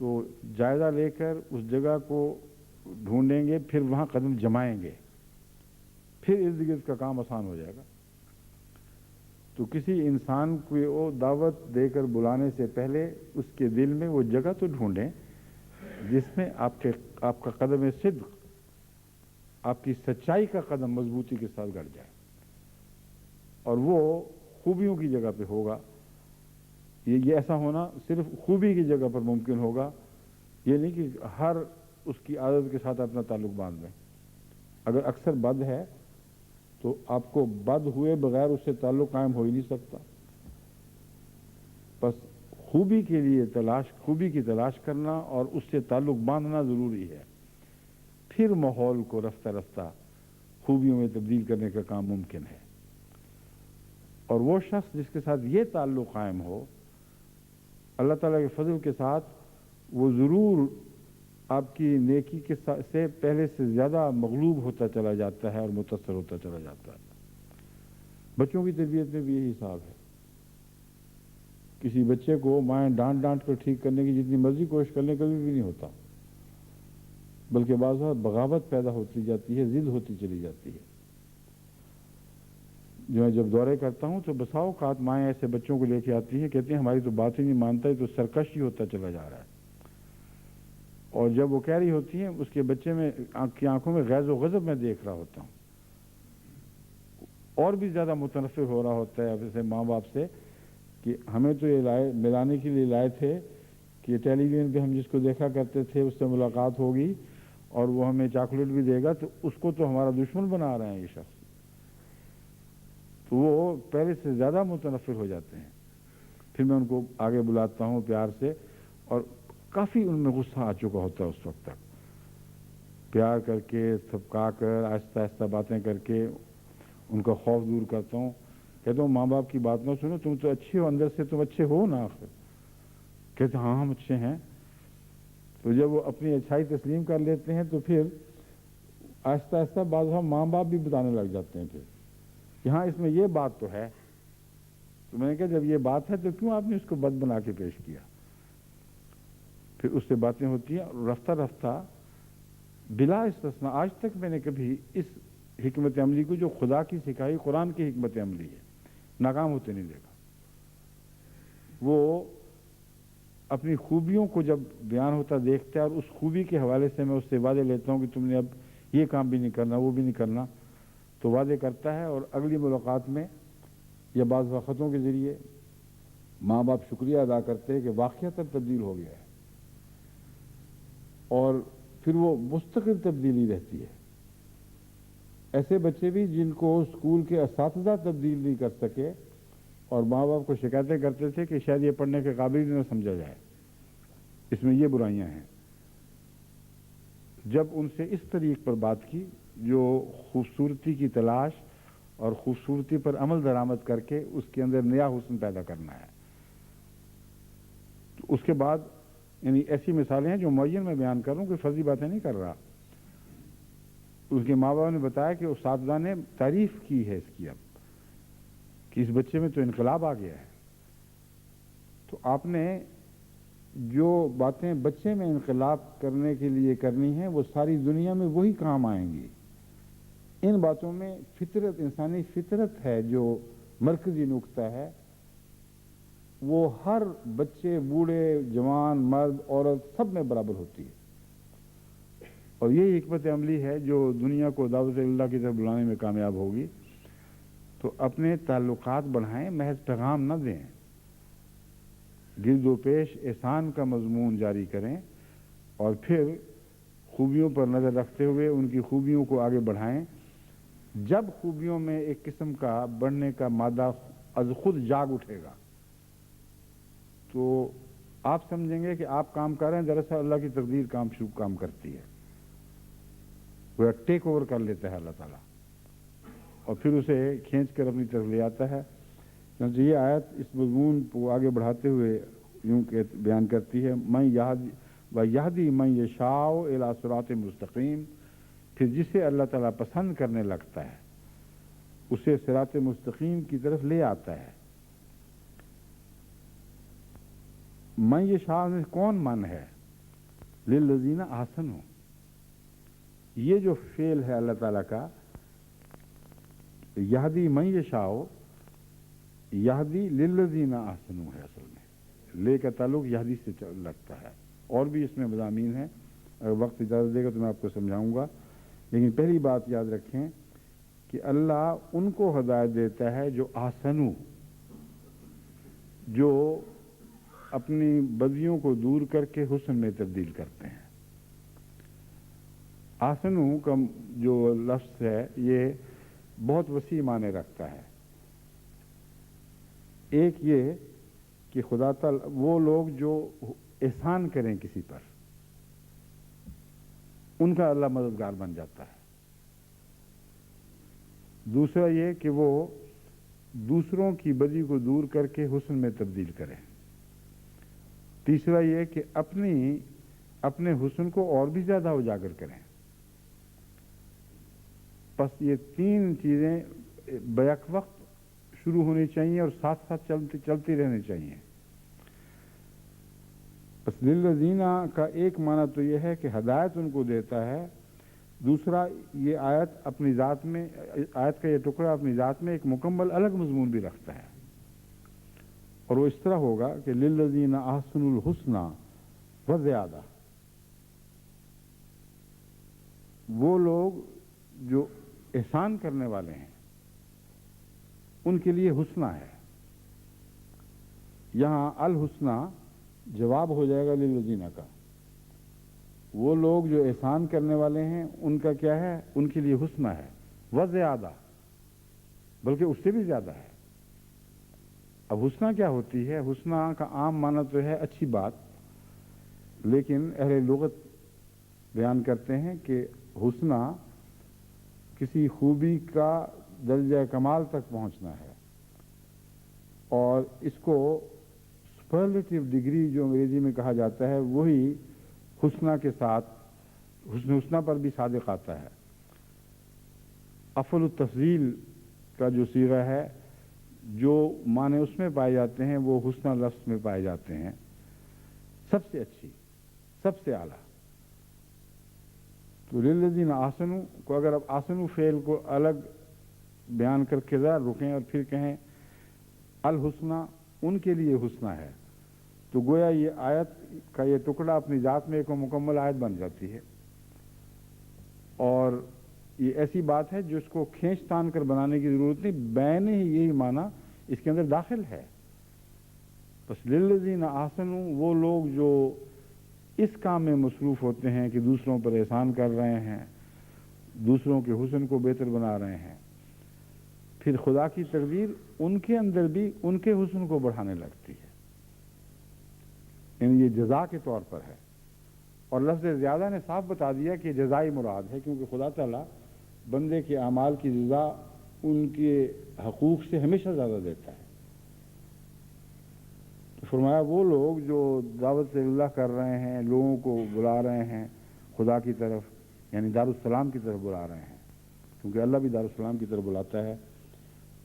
تو جائزہ لے کر اس جگہ کو ڈھونڈیں گے، پھر وہاں قدم جمائیں گے، پھر ارد گرد کا کام آسان ہو جائے گا۔ تو کسی انسان کو دعوت دے کر بلانے سے پہلے اس کے دل میں وہ جگہ تو ڈھونڈیں جس میں آپ کا قدم صدق، آپ کی سچائی کا قدم مضبوطی کے ساتھ گڑ جائے، اور وہ خوبیوں کی جگہ پہ ہوگا۔ یہ ایسا ہونا صرف خوبی کی جگہ پر ممکن ہوگا، یہ نہیں کہ ہر اس کی عادت کے ساتھ اپنا تعلق باندھ لیں۔ اگر اکثر بد ہے تو آپ کو بد ہوئے بغیر اس سے تعلق قائم ہو ہی نہیں سکتا۔ بس خوبی کے لیے خوبی کی تلاش کرنا اور اس سے تعلق باندھنا ضروری ہے، پھر ماحول کو رفتہ رفتہ خوبیوں میں تبدیل کرنے کا کام ممکن ہے۔ اور وہ شخص جس کے ساتھ یہ تعلق قائم ہو، اللہ تعالیٰ کے فضل کے ساتھ وہ ضرور آپ کی نیکی سے پہلے سے زیادہ مغلوب ہوتا چلا جاتا ہے اور متاثر ہوتا چلا جاتا ہے۔ بچوں کی تربیت میں بھی یہی حساب ہے۔ کسی بچے کو مائیں ڈانٹ ڈانٹ کر ٹھیک کرنے کی جتنی مرضی کوشش کرنے کبھی بھی نہیں ہوتا، بلکہ بعض وقت بغاوت پیدا ہوتی جاتی ہے، ضد ہوتی چلی جاتی ہے۔ جو میں جب دورے کرتا ہوں تو بسا اوقات مائیں ایسے بچوں کو لے کے آتی ہیں، کہتے ہیں ہماری تو بات ہی نہیں مانتا ہے، تو سرکش ہی ہوتا چلا جا رہا ہے۔ اور جب وہ کہہ رہی ہوتی ہیں، اس کے بچے میں کی آنکھوں میں غیظ و غضب میں دیکھ رہا ہوتا ہوں، اور بھی زیادہ متنفر ہو رہا ہوتا ہے اپنے ماں باپ سے کہ ہمیں تو یہ ملانے کے لیے لائے تھے کہ ٹیلی ویژن پہ ہم جس کو دیکھا کرتے تھے اس سے ملاقات ہوگی اور وہ ہمیں چاکلیٹ بھی دے گا، تو اس کو تو ہمارا دشمن بنا رہے ہیں یہ شخص۔ تو وہ پہلے سے زیادہ متنفر ہو جاتے ہیں۔ پھر میں ان کو آگے بلاتا ہوں پیار سے، اور کافی ان میں غصہ آ چکا ہوتا ہے اس وقت تک، پیار کر کے تھپکا کر آہستہ آہستہ باتیں کر کے ان کا خوف دور کرتا ہوں۔ کہتا ہوں ماں باپ کی بات نہ سنو، تم تو اچھے ہو، اندر سے تم اچھے ہو نا آخر۔ کہتے ہاں ہم اچھے ہیں۔ تو جب وہ اپنی اچھائی تسلیم کر لیتے ہیں تو پھر آہستہ آہستہ بعض ماں باپ بھی بتانے لگ جاتے ہیں پھر کہ ہاں اس میں یہ بات تو ہے۔ تو میں نے کہا جب یہ بات ہے تو کیوں آپ نے اس کو بد بنا کے پیش کیا؟ پھر اس سے باتیں ہوتی ہیں، اور رفتہ رفتہ بلا استثناء آج تک میں نے کبھی اس حکمت عملی کو جو خدا کی سکھائی قرآن کی حکمت عملی ہے ناکام ہوتے نہیں دیکھا۔ وہ اپنی خوبیوں کو جب بیان ہوتا دیکھتا ہے، اور اس خوبی کے حوالے سے میں اس سے وعدے لیتا ہوں کہ تم نے اب یہ کام بھی نہیں کرنا، وہ بھی نہیں کرنا، تو وعدے کرتا ہے، اور اگلی ملاقات میں یا بعض وقتوں کے ذریعے ماں باپ شکریہ ادا کرتے ہیں کہ واقعتاً تبدیل ہو گیا ہے، اور پھر وہ مستقل تبدیلی رہتی ہے۔ ایسے بچے بھی جن کو اسکول کے اساتذہ تبدیل نہیں کر سکے اور ماں باپ کو شکایتیں کرتے تھے کہ شاید یہ پڑھنے کے قابل نہ سمجھا جائے، اس میں یہ برائیاں ہیں، جب ان سے اس طریق پر بات کی جو خوبصورتی کی تلاش اور خوبصورتی پر عمل درآمد کر کے اس کے اندر نیا حسن پیدا کرنا ہے، تو اس کے بعد یعنی ایسی مثالیں ہیں جو معین میں بیان کر رہا ہوں، کوئی فرضی باتیں نہیں کر رہا۔ اس کے ماں باپ نے بتایا کہ اساتذہ نے تعریف کی ہے اس کی اب کہ اس بچے میں تو انقلاب آ گیا ہے۔ تو آپ نے جو باتیں بچے میں انقلاب کرنے کے لیے کرنی ہیں وہ ساری دنیا میں وہی کام آئیں گی۔ ان باتوں میں فطرت، انسانی فطرت ہے جو مرکزی نقطہ ہے، وہ ہر بچے، بوڑھے، جوان، مرد، عورت سب میں برابر ہوتی ہے، اور یہ حکمت عملی ہے جو دنیا کو دعوت اللہ کی طرف بلانے میں کامیاب ہوگی۔ تو اپنے تعلقات بڑھائیں، محض پیغام نہ دیں، گرد و پیش احسان کا مضمون جاری کریں، اور پھر خوبیوں پر نظر رکھتے ہوئے ان کی خوبیوں کو آگے بڑھائیں۔ جب خوبیوں میں ایک قسم کا بڑھنے کا مادہ از خود جاگ اٹھے گا تو آپ سمجھیں گے کہ آپ کام کر رہے ہیں، دراصل اللہ کی تقدیر کام کرتی ہے، وہ ٹیک اوور کر لیتا ہے اللہ تعالیٰ، اور پھر اسے کھینچ کر اپنی طرف لے آتا ہے۔ چنانچہ یہ آیت اس مضمون کو آگے بڑھاتے ہوئے یوں کہ بیان کرتی ہے، میں یہدی من یشاء الی صراط مستقیم، پھر جسے اللہ تعالیٰ پسند کرنے لگتا ہے اسے صراط مستقیم کی طرف لے آتا ہے۔ من یشاء میں کون من ہے؟ للذین احسنوا، یہ جو فعل ہے اللہ تعالیٰ کا، یہدی من یشاء، یہدی للذین احسنوا ہے، اصل میں لے کا تعلق یہدی سے لگتا ہے، اور بھی اس میں مضامین ہیں، اگر وقت اجازت دے گا تو میں آپ کو سمجھاؤں گا، لیکن پہلی بات یاد رکھیں کہ اللہ ان کو ہدایت دیتا ہے جو احسنوا، جو اپنی بدیوں کو دور کر کے حسن میں تبدیل کرتے ہیں۔ احسنوا کا جو لفظ ہے یہ بہت وسیع معنی رکھتا ہے۔ ایک یہ کہ خدا تعالیٰ وہ لوگ جو احسان کریں کسی پر، ان کا اللہ مددگار بن جاتا ہے۔ دوسرا یہ کہ وہ دوسروں کی بدی کو دور کر کے حسن میں تبدیل کریں۔ تیسرا یہ کہ اپنے حسن کو اور بھی زیادہ اجاگر کریں۔ بس یہ تین چیزیں بیک وقت شروع ہونی چاہیے اور ساتھ ساتھ چلتی رہنی چاہیے۔ بس للذین کا ایک معنی تو یہ ہے کہ ہدایت ان کو دیتا ہے، دوسرا یہ آیت اپنی ذات میں، آیت کا یہ ٹکڑا اپنی ذات میں ایک مکمل الگ مضمون بھی رکھتا ہے، اور وہ اس طرح ہوگا کہ للذین احسنوا الحسنی وزیادہ، وہ لوگ جو احسان کرنے والے ہیں ان کے لیے حسنہ ہے۔ یہاں الحسنہ جواب ہو جائے گا للذین کا، وہ لوگ جو احسان کرنے والے ہیں ان کا کیا ہے؟ ان کے لیے حسنہ ہے، وزیادہ، بلکہ اس سے بھی زیادہ ہے۔ اب حسنہ کیا ہوتی ہے؟ حسنہ کا عام معنی تو ہے اچھی بات، لیکن اہل لغت بیان کرتے ہیں کہ حسنہ کسی خوبی کا درجہ کمال تک پہنچنا ہے، اور اس کو سپرلیٹو ڈگری جو انگریزی میں کہا جاتا ہے وہی حسنہ کے ساتھ حسنہ پر بھی صادق آتا ہے۔ افضل التفضیل کا جو صیغہ ہے، جو معنی اس میں پائے جاتے ہیں وہ حسنہ لفظ میں پائے جاتے ہیں، سب سے اچھی، سب سے اعلیٰ۔ تو للذین احسنوا کو اگر اب احسنوا فعل کو الگ بیان کر کے ذرا رکیں اور پھر کہیں الحسنہ ان کے لیے حسنہ ہے، تو گویا یہ آیت کا یہ ٹکڑا اپنی ذات میں ایک مکمل آیت بن جاتی ہے، اور یہ ایسی بات ہے جو اس کو کھینچ تان کر بنانے کی ضرورت نہیں، بین ہی یہی معنی اس کے اندر داخل ہے۔ بس للذین احسنوا وہ لوگ جو اس کام میں مصروف ہوتے ہیں کہ دوسروں پر احسان کر رہے ہیں، دوسروں کے حسن کو بہتر بنا رہے ہیں، پھر خدا کی تقدیر ان کے اندر بھی ان کے حسن کو بڑھانے لگتی ہے، یعنی یہ جزا کے طور پر ہے۔ اور لفظ زیادہ نے صاف بتا دیا کہ جزائی مراد ہے، کیونکہ خدا تعالیٰ بندے کے اعمال کی جزا ان کے حقوق سے ہمیشہ زیادہ دیتا ہے۔ تو فرمایا وہ لوگ جو دعوت اللہ کر رہے ہیں، لوگوں کو بلا رہے ہیں خدا کی طرف، یعنی دارالسلام کی طرف بلا رہے ہیں، کیونکہ اللہ بھی دارالسلام کی طرف بلاتا ہے،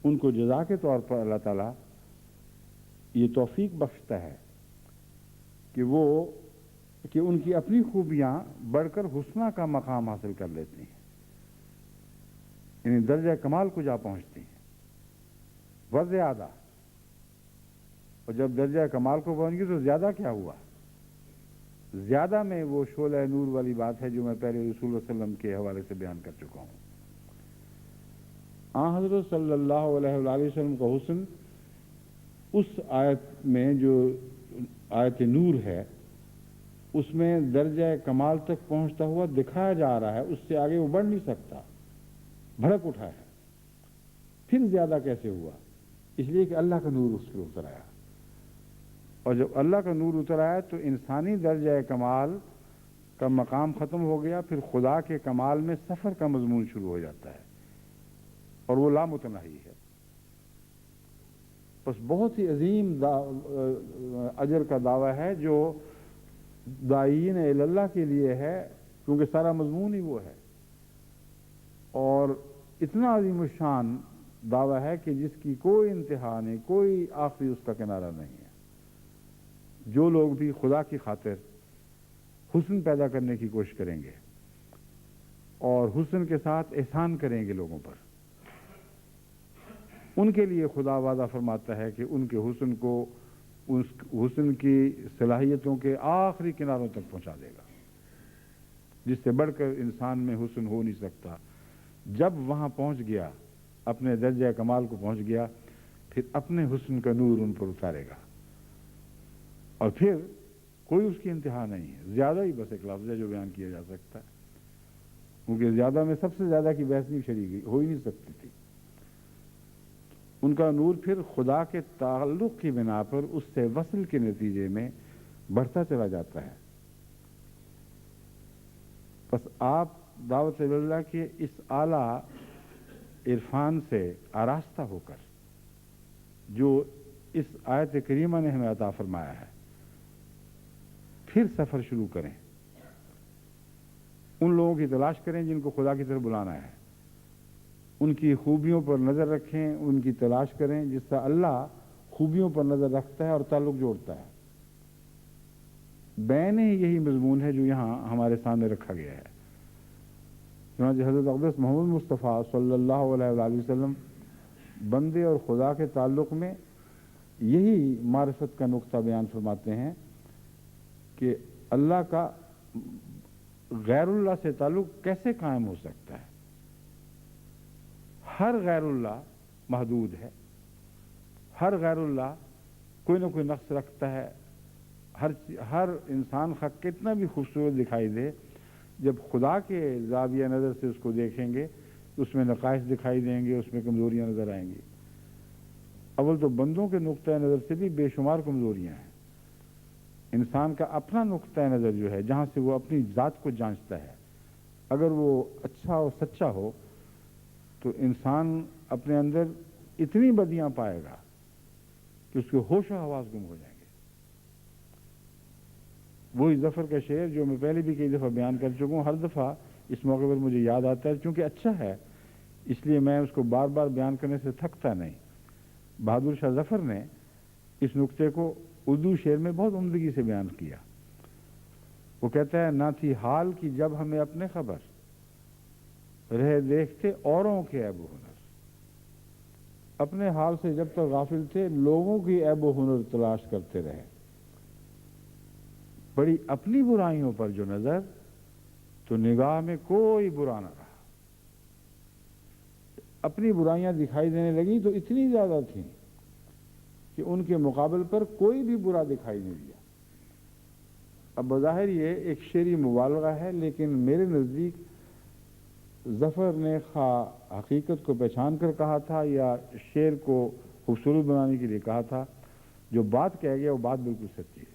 ان کو جزا کے طور پر اللہ تعالیٰ یہ توفیق بخشتا ہے کہ ان کی اپنی خوبیاں بڑھ کر حسنہ کا مقام حاصل کر لیتی ہیں، یعنی درجہ کمال کو جا پہنچتی ہیں، وزیادہ۔ اور جب درجہ کمال کو پہنچ گئی تو زیادہ کیا ہوا؟ زیادہ میں وہ شعلہ نور والی بات ہے جو میں پہلے رسول اللہ صلی اللہ علیہ وسلم کے حوالے سے بیان کر چکا ہوں۔ حضرت صلی اللہ علیہ وآلہ وسلم کا حسن اس آیت میں جو آیت نور ہے اس میں درجہ کمال تک پہنچتا ہوا دکھایا جا رہا ہے، اس سے آگے وہ بڑھ نہیں سکتا، بھڑک اٹھا ہے۔ پھر زیادہ کیسے ہوا؟ اس لیے کہ اللہ کا نور اس پہ اتر آیا، اور جب اللہ کا نور اتر آیا تو انسانی درجہ کمال کا مقام ختم ہو گیا، پھر خدا کے کمال میں سفر کا مضمون شروع ہو جاتا ہے، اور وہ لامتناہی ہے۔ بس بہت ہی عظیم اجر کا دعویٰ ہے جو داعین الی اللہ کے لیے ہے، کیونکہ سارا مضمون ہی وہ ہے، اور اتنا عظیم الشان دعویٰ ہے کہ جس کی کوئی انتہا نہیں، کوئی آخری اس کا کنارہ نہیں ہے۔ جو لوگ بھی خدا کی خاطر حسن پیدا کرنے کی کوشش کریں گے اور حسن کے ساتھ احسان کریں گے لوگوں پر، ان کے لیے خدا وعدہ فرماتا ہے کہ ان کے حسن کو، اس حسن کی صلاحیتوں کے آخری کناروں تک پہنچا دے گا، جس سے بڑھ کر انسان میں حسن ہو نہیں سکتا۔ جب وہاں پہنچ گیا، اپنے درجہ کمال کو پہنچ گیا، پھر اپنے حسن کا نور ان پر اتارے گا، اور پھر کوئی اس کی انتہا نہیں ہے۔ زیادہ ہی بس ایک لفظ ہے جو بیان کیا جا سکتا ہے، کیونکہ زیادہ میں سب سے زیادہ کی بحث نہیں چھڑی گئی، ہو ہی نہیں سکتی تھی۔ ان کا نور پھر خدا کے تعلق کی بنا پر اس سے وصل کے نتیجے میں بڑھتا چلا جاتا ہے۔ بس آپ دعوت اللہ کے اس اعلیٰ عرفان سے آراستہ ہو کر جو اس آیت کریمہ نے ہمیں عطا فرمایا ہے، پھر سفر شروع کریں، ان لوگوں کی تلاش کریں جن کو خدا کی طرف بلانا ہے، ان کی خوبیوں پر نظر رکھیں، ان کی تلاش کریں، جس سے اللہ خوبیوں پر نظر رکھتا ہے اور تعلق جوڑتا ہے۔ بین یہی مضمون ہے جو یہاں ہمارے سامنے رکھا گیا ہے۔ چنانچہ حضرت اقدس محمد مصطفیٰ صلی اللہ علیہ وآلہ وسلم بندے اور خدا کے تعلق میں یہی معرفت کا نقطہ بیان فرماتے ہیں کہ اللہ کا غیر اللہ سے تعلق کیسے قائم ہو سکتا ہے۔ ہر غیر اللہ محدود ہے، ہر غیر اللہ کوئی نہ کوئی نقص رکھتا ہے۔ ہر انسان خواہ کتنا بھی خوبصورت دکھائی دے، جب خدا کے زاویہ نظر سے اس کو دیکھیں گے تو اس میں نقائص دکھائی دیں گے، اس میں کمزوریاں نظر آئیں گی۔ اول تو بندوں کے نقطۂ نظر سے بھی بے شمار کمزوریاں ہیں۔ انسان کا اپنا نقطۂ نظر جو ہے، جہاں سے وہ اپنی ذات کو جانچتا ہے، اگر وہ اچھا اور سچا ہو تو انسان اپنے اندر اتنی بدیاں پائے گا کہ اس کے ہوش و حواس گم ہو جائیں گے۔ وہی ظفر کا شعر جو میں پہلے بھی کئی دفعہ بیان کر چکا ہوں، ہر دفعہ اس موقع پر مجھے یاد آتا ہے، چونکہ اچھا ہے اس لیے میں اس کو بار بار بیان کرنے سے تھکتا نہیں۔ بہادر شاہ ظفر نے اس نقطے کو اردو شعر میں بہت عمدگی سے بیان کیا۔ وہ کہتا ہے، نہ تھی حال کی جب ہمیں اپنے خبر، رہ دیکھتے اوروں کے عیب و ہنر۔ اپنے حال سے جب تک غافل تھے، لوگوں کی عیب و ہنر تلاش کرتے رہے۔ بڑی اپنی برائیوں پر جو نظر، تو نگاہ میں کوئی برا نہ رہا۔ اپنی برائیاں دکھائی دینے لگیں تو اتنی زیادہ تھیں کہ ان کے مقابل پر کوئی بھی برا دکھائی نہیں دیا۔ اب بظاہر یہ ایک شعری مبالغہ ہے، لیکن میرے نزدیک ظفر نے خواہ حقیقت کو پہچان کر کہا تھا یا شعر کو خوبصورت بنانے کے لیے کہا تھا، جو بات کہہ گیا وہ بات بالکل سچی ہے۔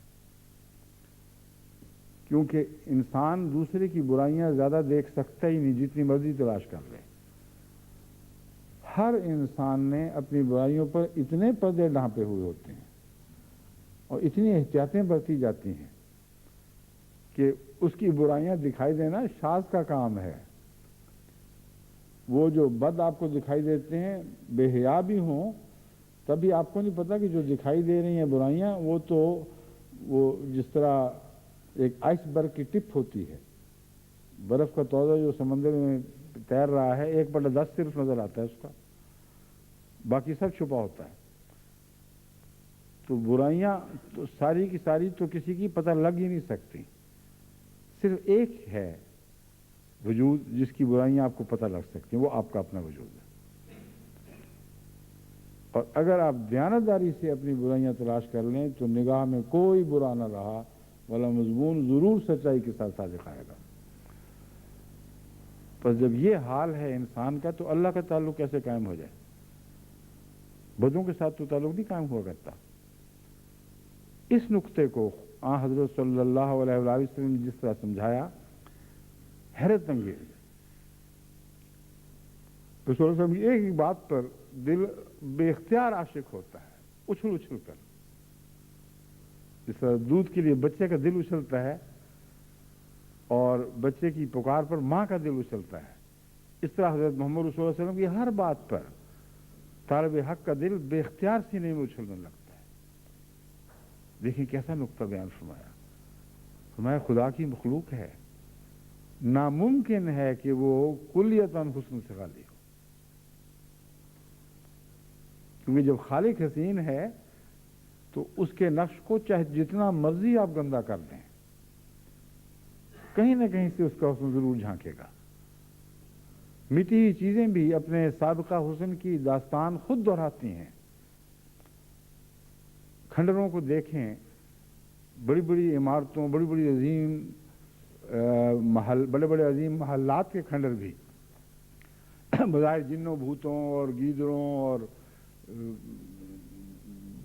کیونکہ انسان دوسرے کی برائیاں زیادہ دیکھ سکتا ہی نہیں، جتنی مرضی تلاش کر لے۔ ہر انسان نے اپنی برائیوں پر اتنے پردے ڈھانپے ہوئے ہوتے ہیں اور اتنی احتیاطیں برتی جاتی ہیں کہ اس کی برائیاں دکھائی دینا شاذ کا کام ہے۔ وہ جو بد آپ کو دکھائی دیتے ہیں، بے حیا بھی ہوں، تبھی آپ کو نہیں پتا کہ جو دکھائی دے رہی ہیں برائیاں، وہ جس طرح ایک آئس برگ کی ٹپ ہوتی ہے، برف کا تودہ جو سمندر میں تیر رہا ہے، 1/10 صرف نظر آتا ہے اس کا، باقی سب چھپا ہوتا ہے۔ تو برائیاں تو ساری کی ساری تو کسی کی پتہ لگ ہی نہیں سکتی، صرف ایک ہے وجود جس کی برائیاں آپ کو پتہ لگ سکتی ہیں، وہ آپ کا اپنا وجود ہے۔ اور اگر آپ دیانتداری سے اپنی برائیاں تلاش کر لیں تو نگاہ میں کوئی برا نہ رہا، والا مضمون ضرور سچائی کے ساتھ صادق آئے گا۔ پر جب یہ حال ہے انسان کا، تو اللہ کا تعلق کیسے قائم ہو جائے؟ بدوں کے ساتھ تو تعلق نہیں قائم ہوا کرتا۔ اس نقطے کو حضرت صلی اللہ علیہ وآلہ وسلم نے جس طرح سمجھایا، حیرت انگیز۔ رسول اللہ صلی اللہ علیہ وسلم کی ایک ہی بات پر دل بے اختیار عاشق ہوتا ہے، اچھل اچھل کر، جس طرح دودھ کے لیے بچے کا دل اچھلتا ہے اور بچے کی پکار پر ماں کا دل اچھلتا ہے، اس طرح حضرت محمد رسول اللہ صلی اللہ علیہ وسلم کی ہر بات پر طالب حق کا دل بے اختیار سینے میں اچھلنے لگتا ہے۔ دیکھیں کیسا نقطہ بیان فرمایا۔ فرمایا خدا کی مخلوق ہے، ناممکن ہے کہ وہ کلیتاً حسن سے خالی ہو، کیونکہ جب خالق حسین ہے تو اس کے نقش کو چاہے جتنا مرضی آپ گندا کر دیں، کہیں نہ کہیں سے اس کا حسن ضرور جھانکے گا۔ مٹی ہوئی چیزیں بھی اپنے سابقہ حسن کی داستان خود دہراتی ہیں۔ کھنڈروں کو دیکھیں، بڑی بڑی عمارتوں، بڑی بڑی عظیم بڑے بڑے عظیم محلات کے کھنڈر بھی بظاہر جنوں بھوتوں اور گیدڑوں اور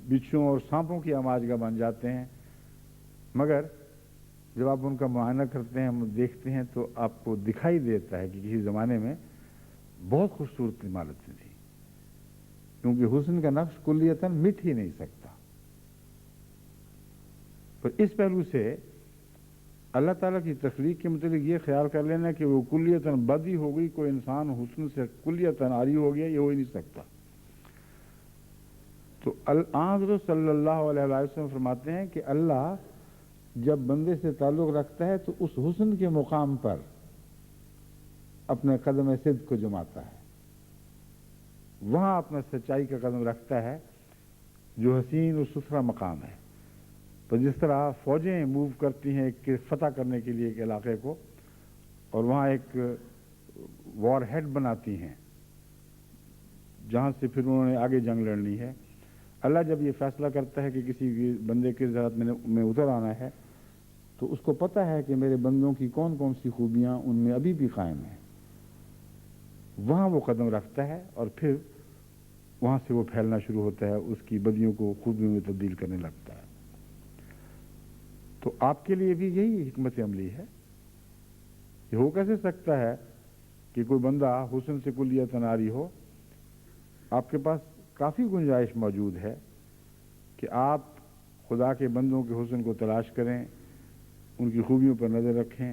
بچھوں اور سانپوں کی آماجگاہ بن جاتے ہیں، مگر جب آپ ان کا معائنہ کرتے ہیں، دیکھتے ہیں تو آپ کو دکھائی دیتا ہے کہ کسی زمانے میں بہت خوبصورت عمارتیں تھیں، کیونکہ حسن کا نقش کلیتاً مٹ ہی نہیں سکتا۔ پر اس پہلو سے اللہ تعالیٰ کی تخلیق کے متعلق یہ خیال کر لینا کہ وہ کلیتاً بد ہی ہو گئی، کوئی انسان حسن سے کلیتاً عاری ہو گیا، یہ ہو ہی نہیں سکتا۔ تو حضرت صلی اللہ علیہ وسلم فرماتے ہیں کہ اللہ جب بندے سے تعلق رکھتا ہے تو اس حسن کے مقام پر اپنے قدم صدق کو جماتا ہے، وہاں اپنا سچائی کا قدم رکھتا ہے جو حسین اور ستھرا مقام ہے۔ تو جس طرح فوجیں موو کرتی ہیں کہ فتح کرنے کے لیے ایک علاقے کو، اور وہاں ایک وار ہیڈ بناتی ہیں جہاں سے پھر انہوں نے آگے جنگ لڑنی ہے، اللہ جب یہ فیصلہ کرتا ہے کہ کسی بندے کے ذات میں اتر آنا ہے تو اس کو پتہ ہے کہ میرے بندوں کی کون کون سی خوبیاں ان میں ابھی بھی قائم ہیں، وہاں وہ قدم رکھتا ہے اور پھر وہاں سے وہ پھیلنا شروع ہوتا ہے، اس کی بدیوں کو خوبیوں میں تبدیل کرنے لگتا ہے۔ تو آپ کے لیے بھی یہی حکمت عملی ہے۔ یہ ہو کیسے سکتا ہے کہ کوئی بندہ حسن سے کلیتاً عاری ہو؟ آپ کے پاس کافی گنجائش موجود ہے کہ آپ خدا کے بندوں کے حسن کو تلاش کریں، ان کی خوبیوں پر نظر رکھیں،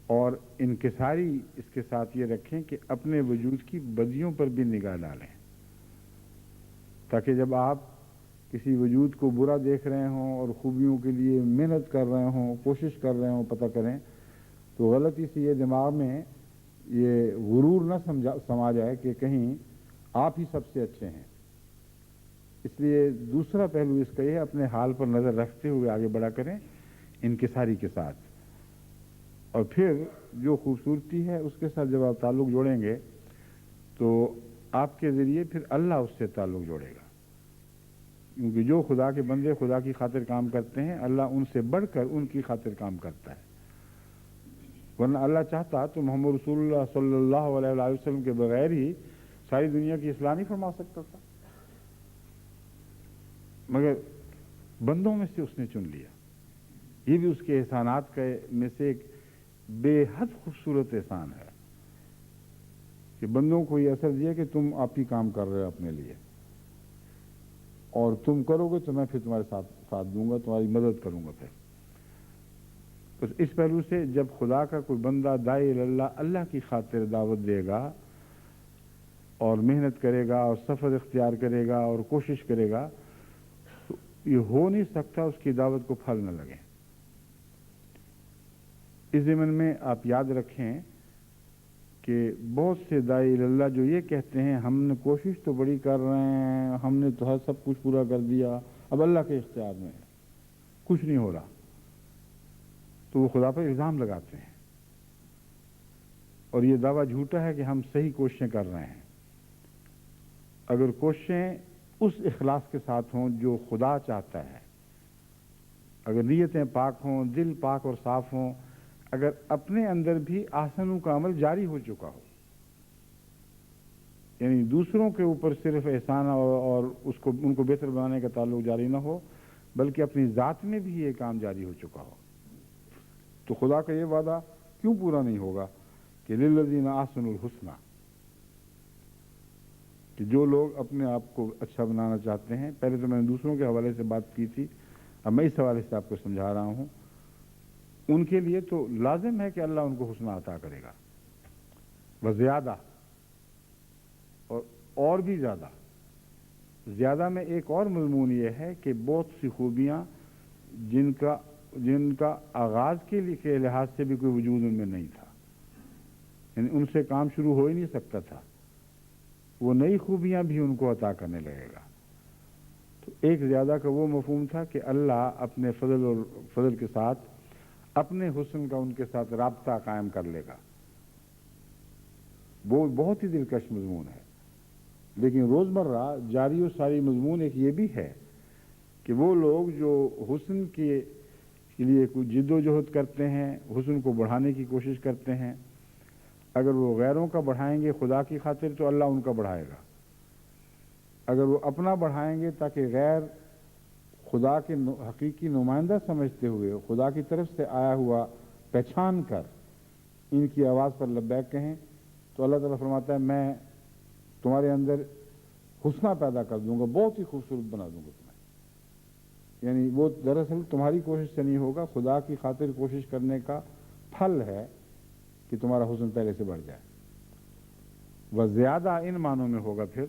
اور انکساری اس کے ساتھ یہ رکھیں کہ اپنے وجود کی بدیوں پر بھی نگاہ ڈالیں، تاکہ جب آپ کسی وجود کو برا دیکھ رہے ہوں اور خوبیوں کے لیے محنت کر رہے ہوں، کوشش کر رہے ہوں پتہ کریں، تو غلطی سے یہ دماغ میں یہ غرور نہ سما جائے کہ کہیں آپ ہی سب سے اچھے ہیں۔ اس لیے دوسرا پہلو اس کا یہ ہے، اپنے حال پر نظر رکھتے ہوئے آگے بڑھا کریں انکساری کے ساتھ، اور پھر جو خوبصورتی ہے اس کے ساتھ جب آپ تعلق جوڑیں گے تو آپ کے ذریعے پھر اللہ اس سے تعلق جوڑے گا، کیونکہ جو خدا کے بندے خدا کی خاطر کام کرتے ہیں، اللہ ان سے بڑھ کر ان کی خاطر کام کرتا ہے۔ ورنہ اللہ چاہتا تو محمد رسول اللہ صلی اللہ علیہ وسلم کے بغیر ہی ساری دنیا کی اصلاح نہیں فرما سکتا تھا، مگر بندوں میں سے اس نے چن لیا۔ یہ بھی اس کے احسانات میں سے ایک بے حد خوبصورت احسان ہے کہ بندوں کو یہ اثر دیا کہ تم آپ ہی کام کر رہے ہو اپنے لیے، اور تم کرو گے تو میں پھر تمہارے ساتھ دوں گا، تمہاری مدد کروں گا۔ پھر بس اس پہلو سے جب خدا کا کوئی بندہ داعی اللہ اللہ کی خاطر دعوت دے گا اور محنت کرے گا اور سفر اختیار کرے گا اور کوشش کرے گا، تو یہ ہو نہیں سکتا اس کی دعوت کو پھل نہ لگے۔ اس ضمن میں آپ یاد رکھیں کہ بہت سے داعی اللہ جو یہ کہتے ہیں ہم نے کوشش تو بڑی کر رہے ہیں، ہم نے تو ہر سب کچھ پورا کر دیا، اب اللہ کے اختیار میں ہے، کچھ نہیں ہو رہا، تو وہ خدا پر الزام لگاتے ہیں، اور یہ دعویٰ جھوٹا ہے کہ ہم صحیح کوششیں کر رہے ہیں۔ اگر کوششیں اس اخلاص کے ساتھ ہوں جو خدا چاہتا ہے، اگر نیتیں پاک ہوں، دل پاک اور صاف ہوں، اگر اپنے اندر بھی احسنوں کا عمل جاری ہو چکا ہو، یعنی دوسروں کے اوپر صرف احسان اور ان کو بہتر بنانے کا تعلق جاری نہ ہو، بلکہ اپنی ذات میں بھی یہ کام جاری ہو چکا ہو، تو خدا کا یہ وعدہ کیوں پورا نہیں ہوگا کہ للذین احسنوا الحسنی، کہ جو لوگ اپنے آپ کو اچھا بنانا چاہتے ہیں، پہلے تو میں نے دوسروں کے حوالے سے بات کی تھی، اب میں اس حوالے سے آپ کو سمجھا رہا ہوں، ان کے لیے تو لازم ہے کہ اللہ ان کو حسنہ عطا کرے گا، وزیادہ، اور بھی زیادہ میں ایک اور مضمون یہ ہے کہ بہت سی خوبیاں جن کا جن کا آغاز کے لحاظ سے بھی کوئی وجود ان میں نہیں تھا، یعنی ان سے کام شروع ہو ہی نہیں سکتا تھا، وہ نئی خوبیاں بھی ان کو عطا کرنے لگے گا۔ تو ایک زیادہ کا وہ مفہوم تھا کہ اللہ اپنے فضل کے ساتھ اپنے حسن کا ان کے ساتھ رابطہ قائم کر لے گا۔ وہ بہت ہی دلکش مضمون ہے، لیکن روزمرہ جاری و ساری مضمون ایک یہ بھی ہے کہ وہ لوگ جو حسن کے لیے کچھ جد و جہد کرتے ہیں، حسن کو بڑھانے کی کوشش کرتے ہیں، اگر وہ غیروں کا بڑھائیں گے خدا کی خاطر تو اللہ ان کا بڑھائے گا، اگر وہ اپنا بڑھائیں گے تاکہ غیر خدا کے حقیقی نمائندہ سمجھتے ہوئے خدا کی طرف سے آیا ہوا پہچان کر ان کی آواز پر لبیک کہیں، تو اللہ تعالیٰ فرماتا ہے میں تمہارے اندر حسنہ پیدا کر دوں گا، بہت ہی خوبصورت بنا دوں گا تمہیں۔ یعنی وہ دراصل تمہاری کوشش سے نہیں ہوگا، خدا کی خاطر کوشش کرنے کا پھل ہے کہ تمہارا حسن پہلے سے بڑھ جائے۔ وہ زیادہ ان معنوں میں ہوگا پھر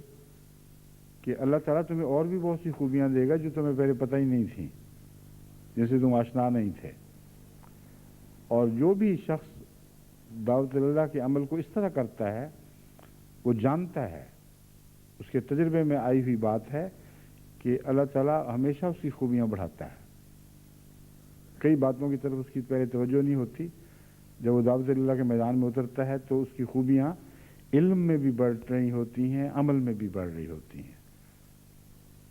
کہ اللہ تعالیٰ تمہیں اور بھی بہت سی خوبیاں دے گا جو تمہیں پہلے پتہ ہی نہیں تھیں، جن سے تم آشنا نہیں تھے۔ اور جو بھی شخص دعوت اللہ کے عمل کو اس طرح کرتا ہے وہ جانتا ہے، اس کے تجربے میں آئی ہوئی بات ہے کہ اللہ تعالیٰ ہمیشہ اس کی خوبیاں بڑھاتا ہے۔ کئی باتوں کی طرف اس کی پہلے توجہ نہیں ہوتی، جب وہ دعوت اللہ کے میدان میں اترتا ہے تو اس کی خوبیاں علم میں بھی بڑھ رہی ہوتی ہیں، عمل میں بھی بڑھ رہی ہوتی ہیں،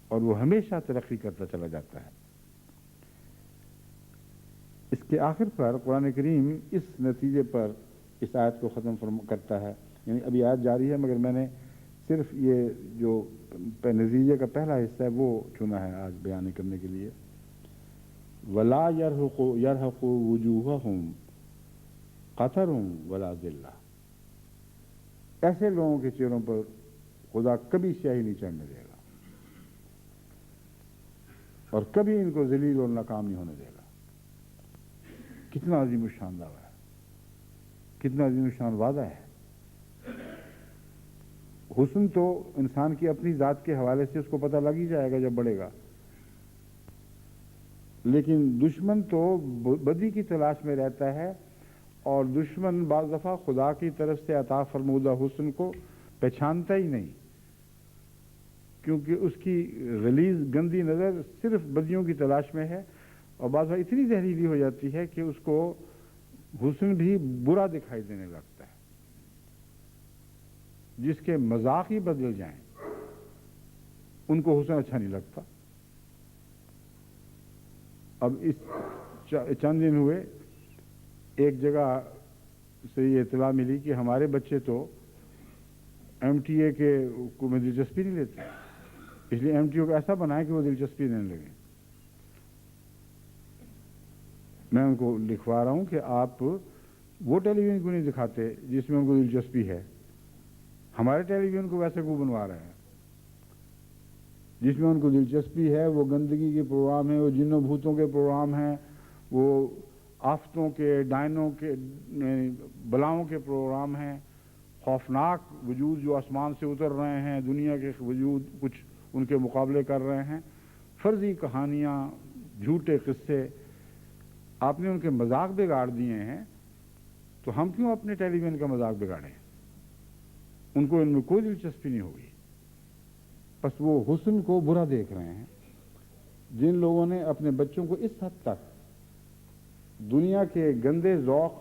اور وہ ہمیشہ ترقی کرتا چلا جاتا ہے۔ اس کے آخر پر قرآن کریم اس نتیجے پر اس آیت کو ختم کرتا ہے، یعنی ابھی آیت جاری ہے مگر میں نے صرف یہ جو نتیجے کا پہلا حصہ ہے وہ چنا ہے آج بیان کرنے کے لیے۔ وَلَا يَرْهَقُ وُجُوهَهُمْ قَتَرٌ وَلَا ذِلَّةٌ، ایسے لوگوں کے چہروں پر خدا کبھی سیاہی نہیں چڑھنے دے گا اور کبھی ان کو ذلیل اور ناکام نہیں ہونے دے گا۔ کتنا عظیم الشان دعویٰ ہے، کتنا عظیم الشان وعدہ ہے۔ حسن تو انسان کی اپنی ذات کے حوالے سے اس کو پتہ لگ ہی جائے گا جب بڑھے گا، لیکن دشمن تو بدی کی تلاش میں رہتا ہے، اور دشمن بعض دفعہ خدا کی طرف سے عطا فرمودہ حسن کو پہچانتا ہی نہیں، کیونکہ اس کی غلیظ گندی نظر صرف بدیوں کی تلاش میں ہے، اور بعض دفعہ اتنی زہریلی ہو جاتی ہے کہ اس کو حسن بھی برا دکھائی دینے لگتا ہے، جس کے مذاق ہی بدل جائیں ان کو حسن اچھا نہیں لگتا۔ اب اس چند دن ہوئے ایک جگہ سے یہ اطلاع ملی کہ ہمارے بچے تو ایم ٹی اے کے کو میں دلچسپی نہیں لیتے، اس لیے ایم ٹی او کو ایسا بنائے کہ وہ دلچسپی لینے لگے۔ میں ان کو لکھوا رہا ہوں کہ آپ وہ ٹیلی ویژن کو نہیں دکھاتے جس میں ان کو دلچسپی ہے، ہمارے ٹیلی ویژن کو ویسے کو بنوا رہے ہیں جس میں ان کو دلچسپی ہے۔ وہ گندگی کے پروگرام ہیں، وہ جنوں بھوتوں کے پروگرام ہیں، وہ آفتوں کے، ڈائنوں کے، بلاؤں کے پروگرام ہیں، خوفناک وجود جو آسمان سے اتر رہے ہیں، دنیا کے وجود کچھ ان کے مقابلے کر رہے ہیں، فرضی کہانیاں، جھوٹے قصے، آپ نے ان کے مذاق بگاڑ دیے ہیں، تو ہم کیوں اپنے ٹیلی ویژن کا مذاق بگاڑیں؟ ان کو ان میں کوئی دلچسپی نہیں ہوگی، بس وہ حسن کو برا دیکھ رہے ہیں۔ جن لوگوں نے اپنے بچوں کو اس حد تک دنیا کے گندے ذوق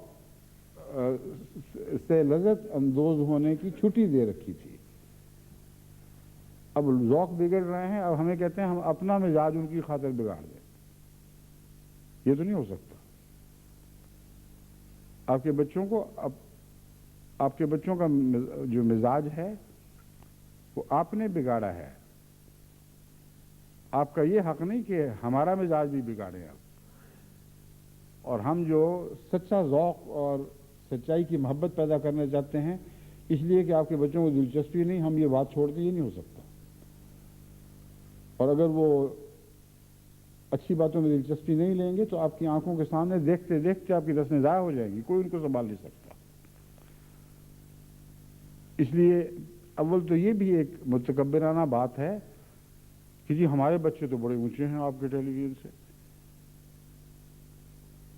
سے لذت اندوز ہونے کی چھٹی دے رکھی تھی، اب ذوق بگڑ رہے ہیں، اب ہمیں کہتے ہیں ہم اپنا مزاج ان کی خاطر بگاڑ دیں۔ یہ تو نہیں ہو سکتا۔ آپ کے بچوں کا جو مزاج ہے وہ آپ نے بگاڑا ہے، آپ کا یہ حق نہیں کہ ہمارا مزاج بھی بگاڑے آپ۔ اور ہم جو سچا ذوق اور سچائی کی محبت پیدا کرنا چاہتے ہیں، اس لیے کہ آپ کے بچوں کو دلچسپی نہیں، ہم یہ بات چھوڑ دیں، یہ نہیں ہو سکتا۔ اور اگر وہ اچھی باتوں میں دلچسپی نہیں لیں گے تو آپ کی آنکھوں کے سامنے دیکھتے دیکھتے آپ کی رسمیں ضائع ہو جائیں گی، کوئی ان کو سنبھال نہیں سکتا۔ اس لیے اول تو یہ بھی ایک متکبرانہ بات ہے کہ جی ہمارے بچے تو بڑے اونچے ہیں آپ کے ٹیلی ویژن سے،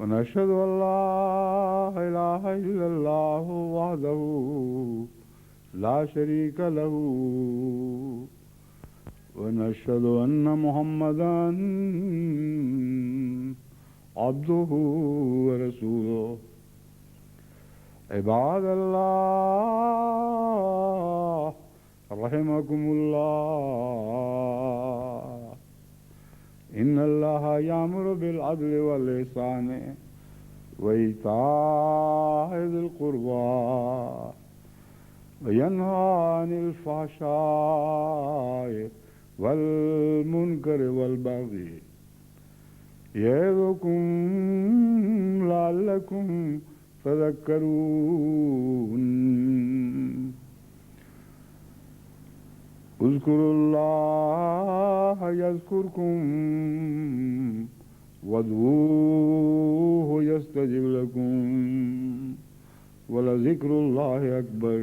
ونشهد أن لا إله إلا الله وحده لا شريك له ونشهد أن محمدا عبده ورسوله. عباد الله رحمكم الله، إن الله يأمر بالعدل والإحسان وإيتاء ذي القربى وينهى عن الفحشاء والمنكر والبغي يعظكم لعلكم تذكرون. اذكروا الله يذكركم وادعوه يستجب لكم ولذكر الله أكبر.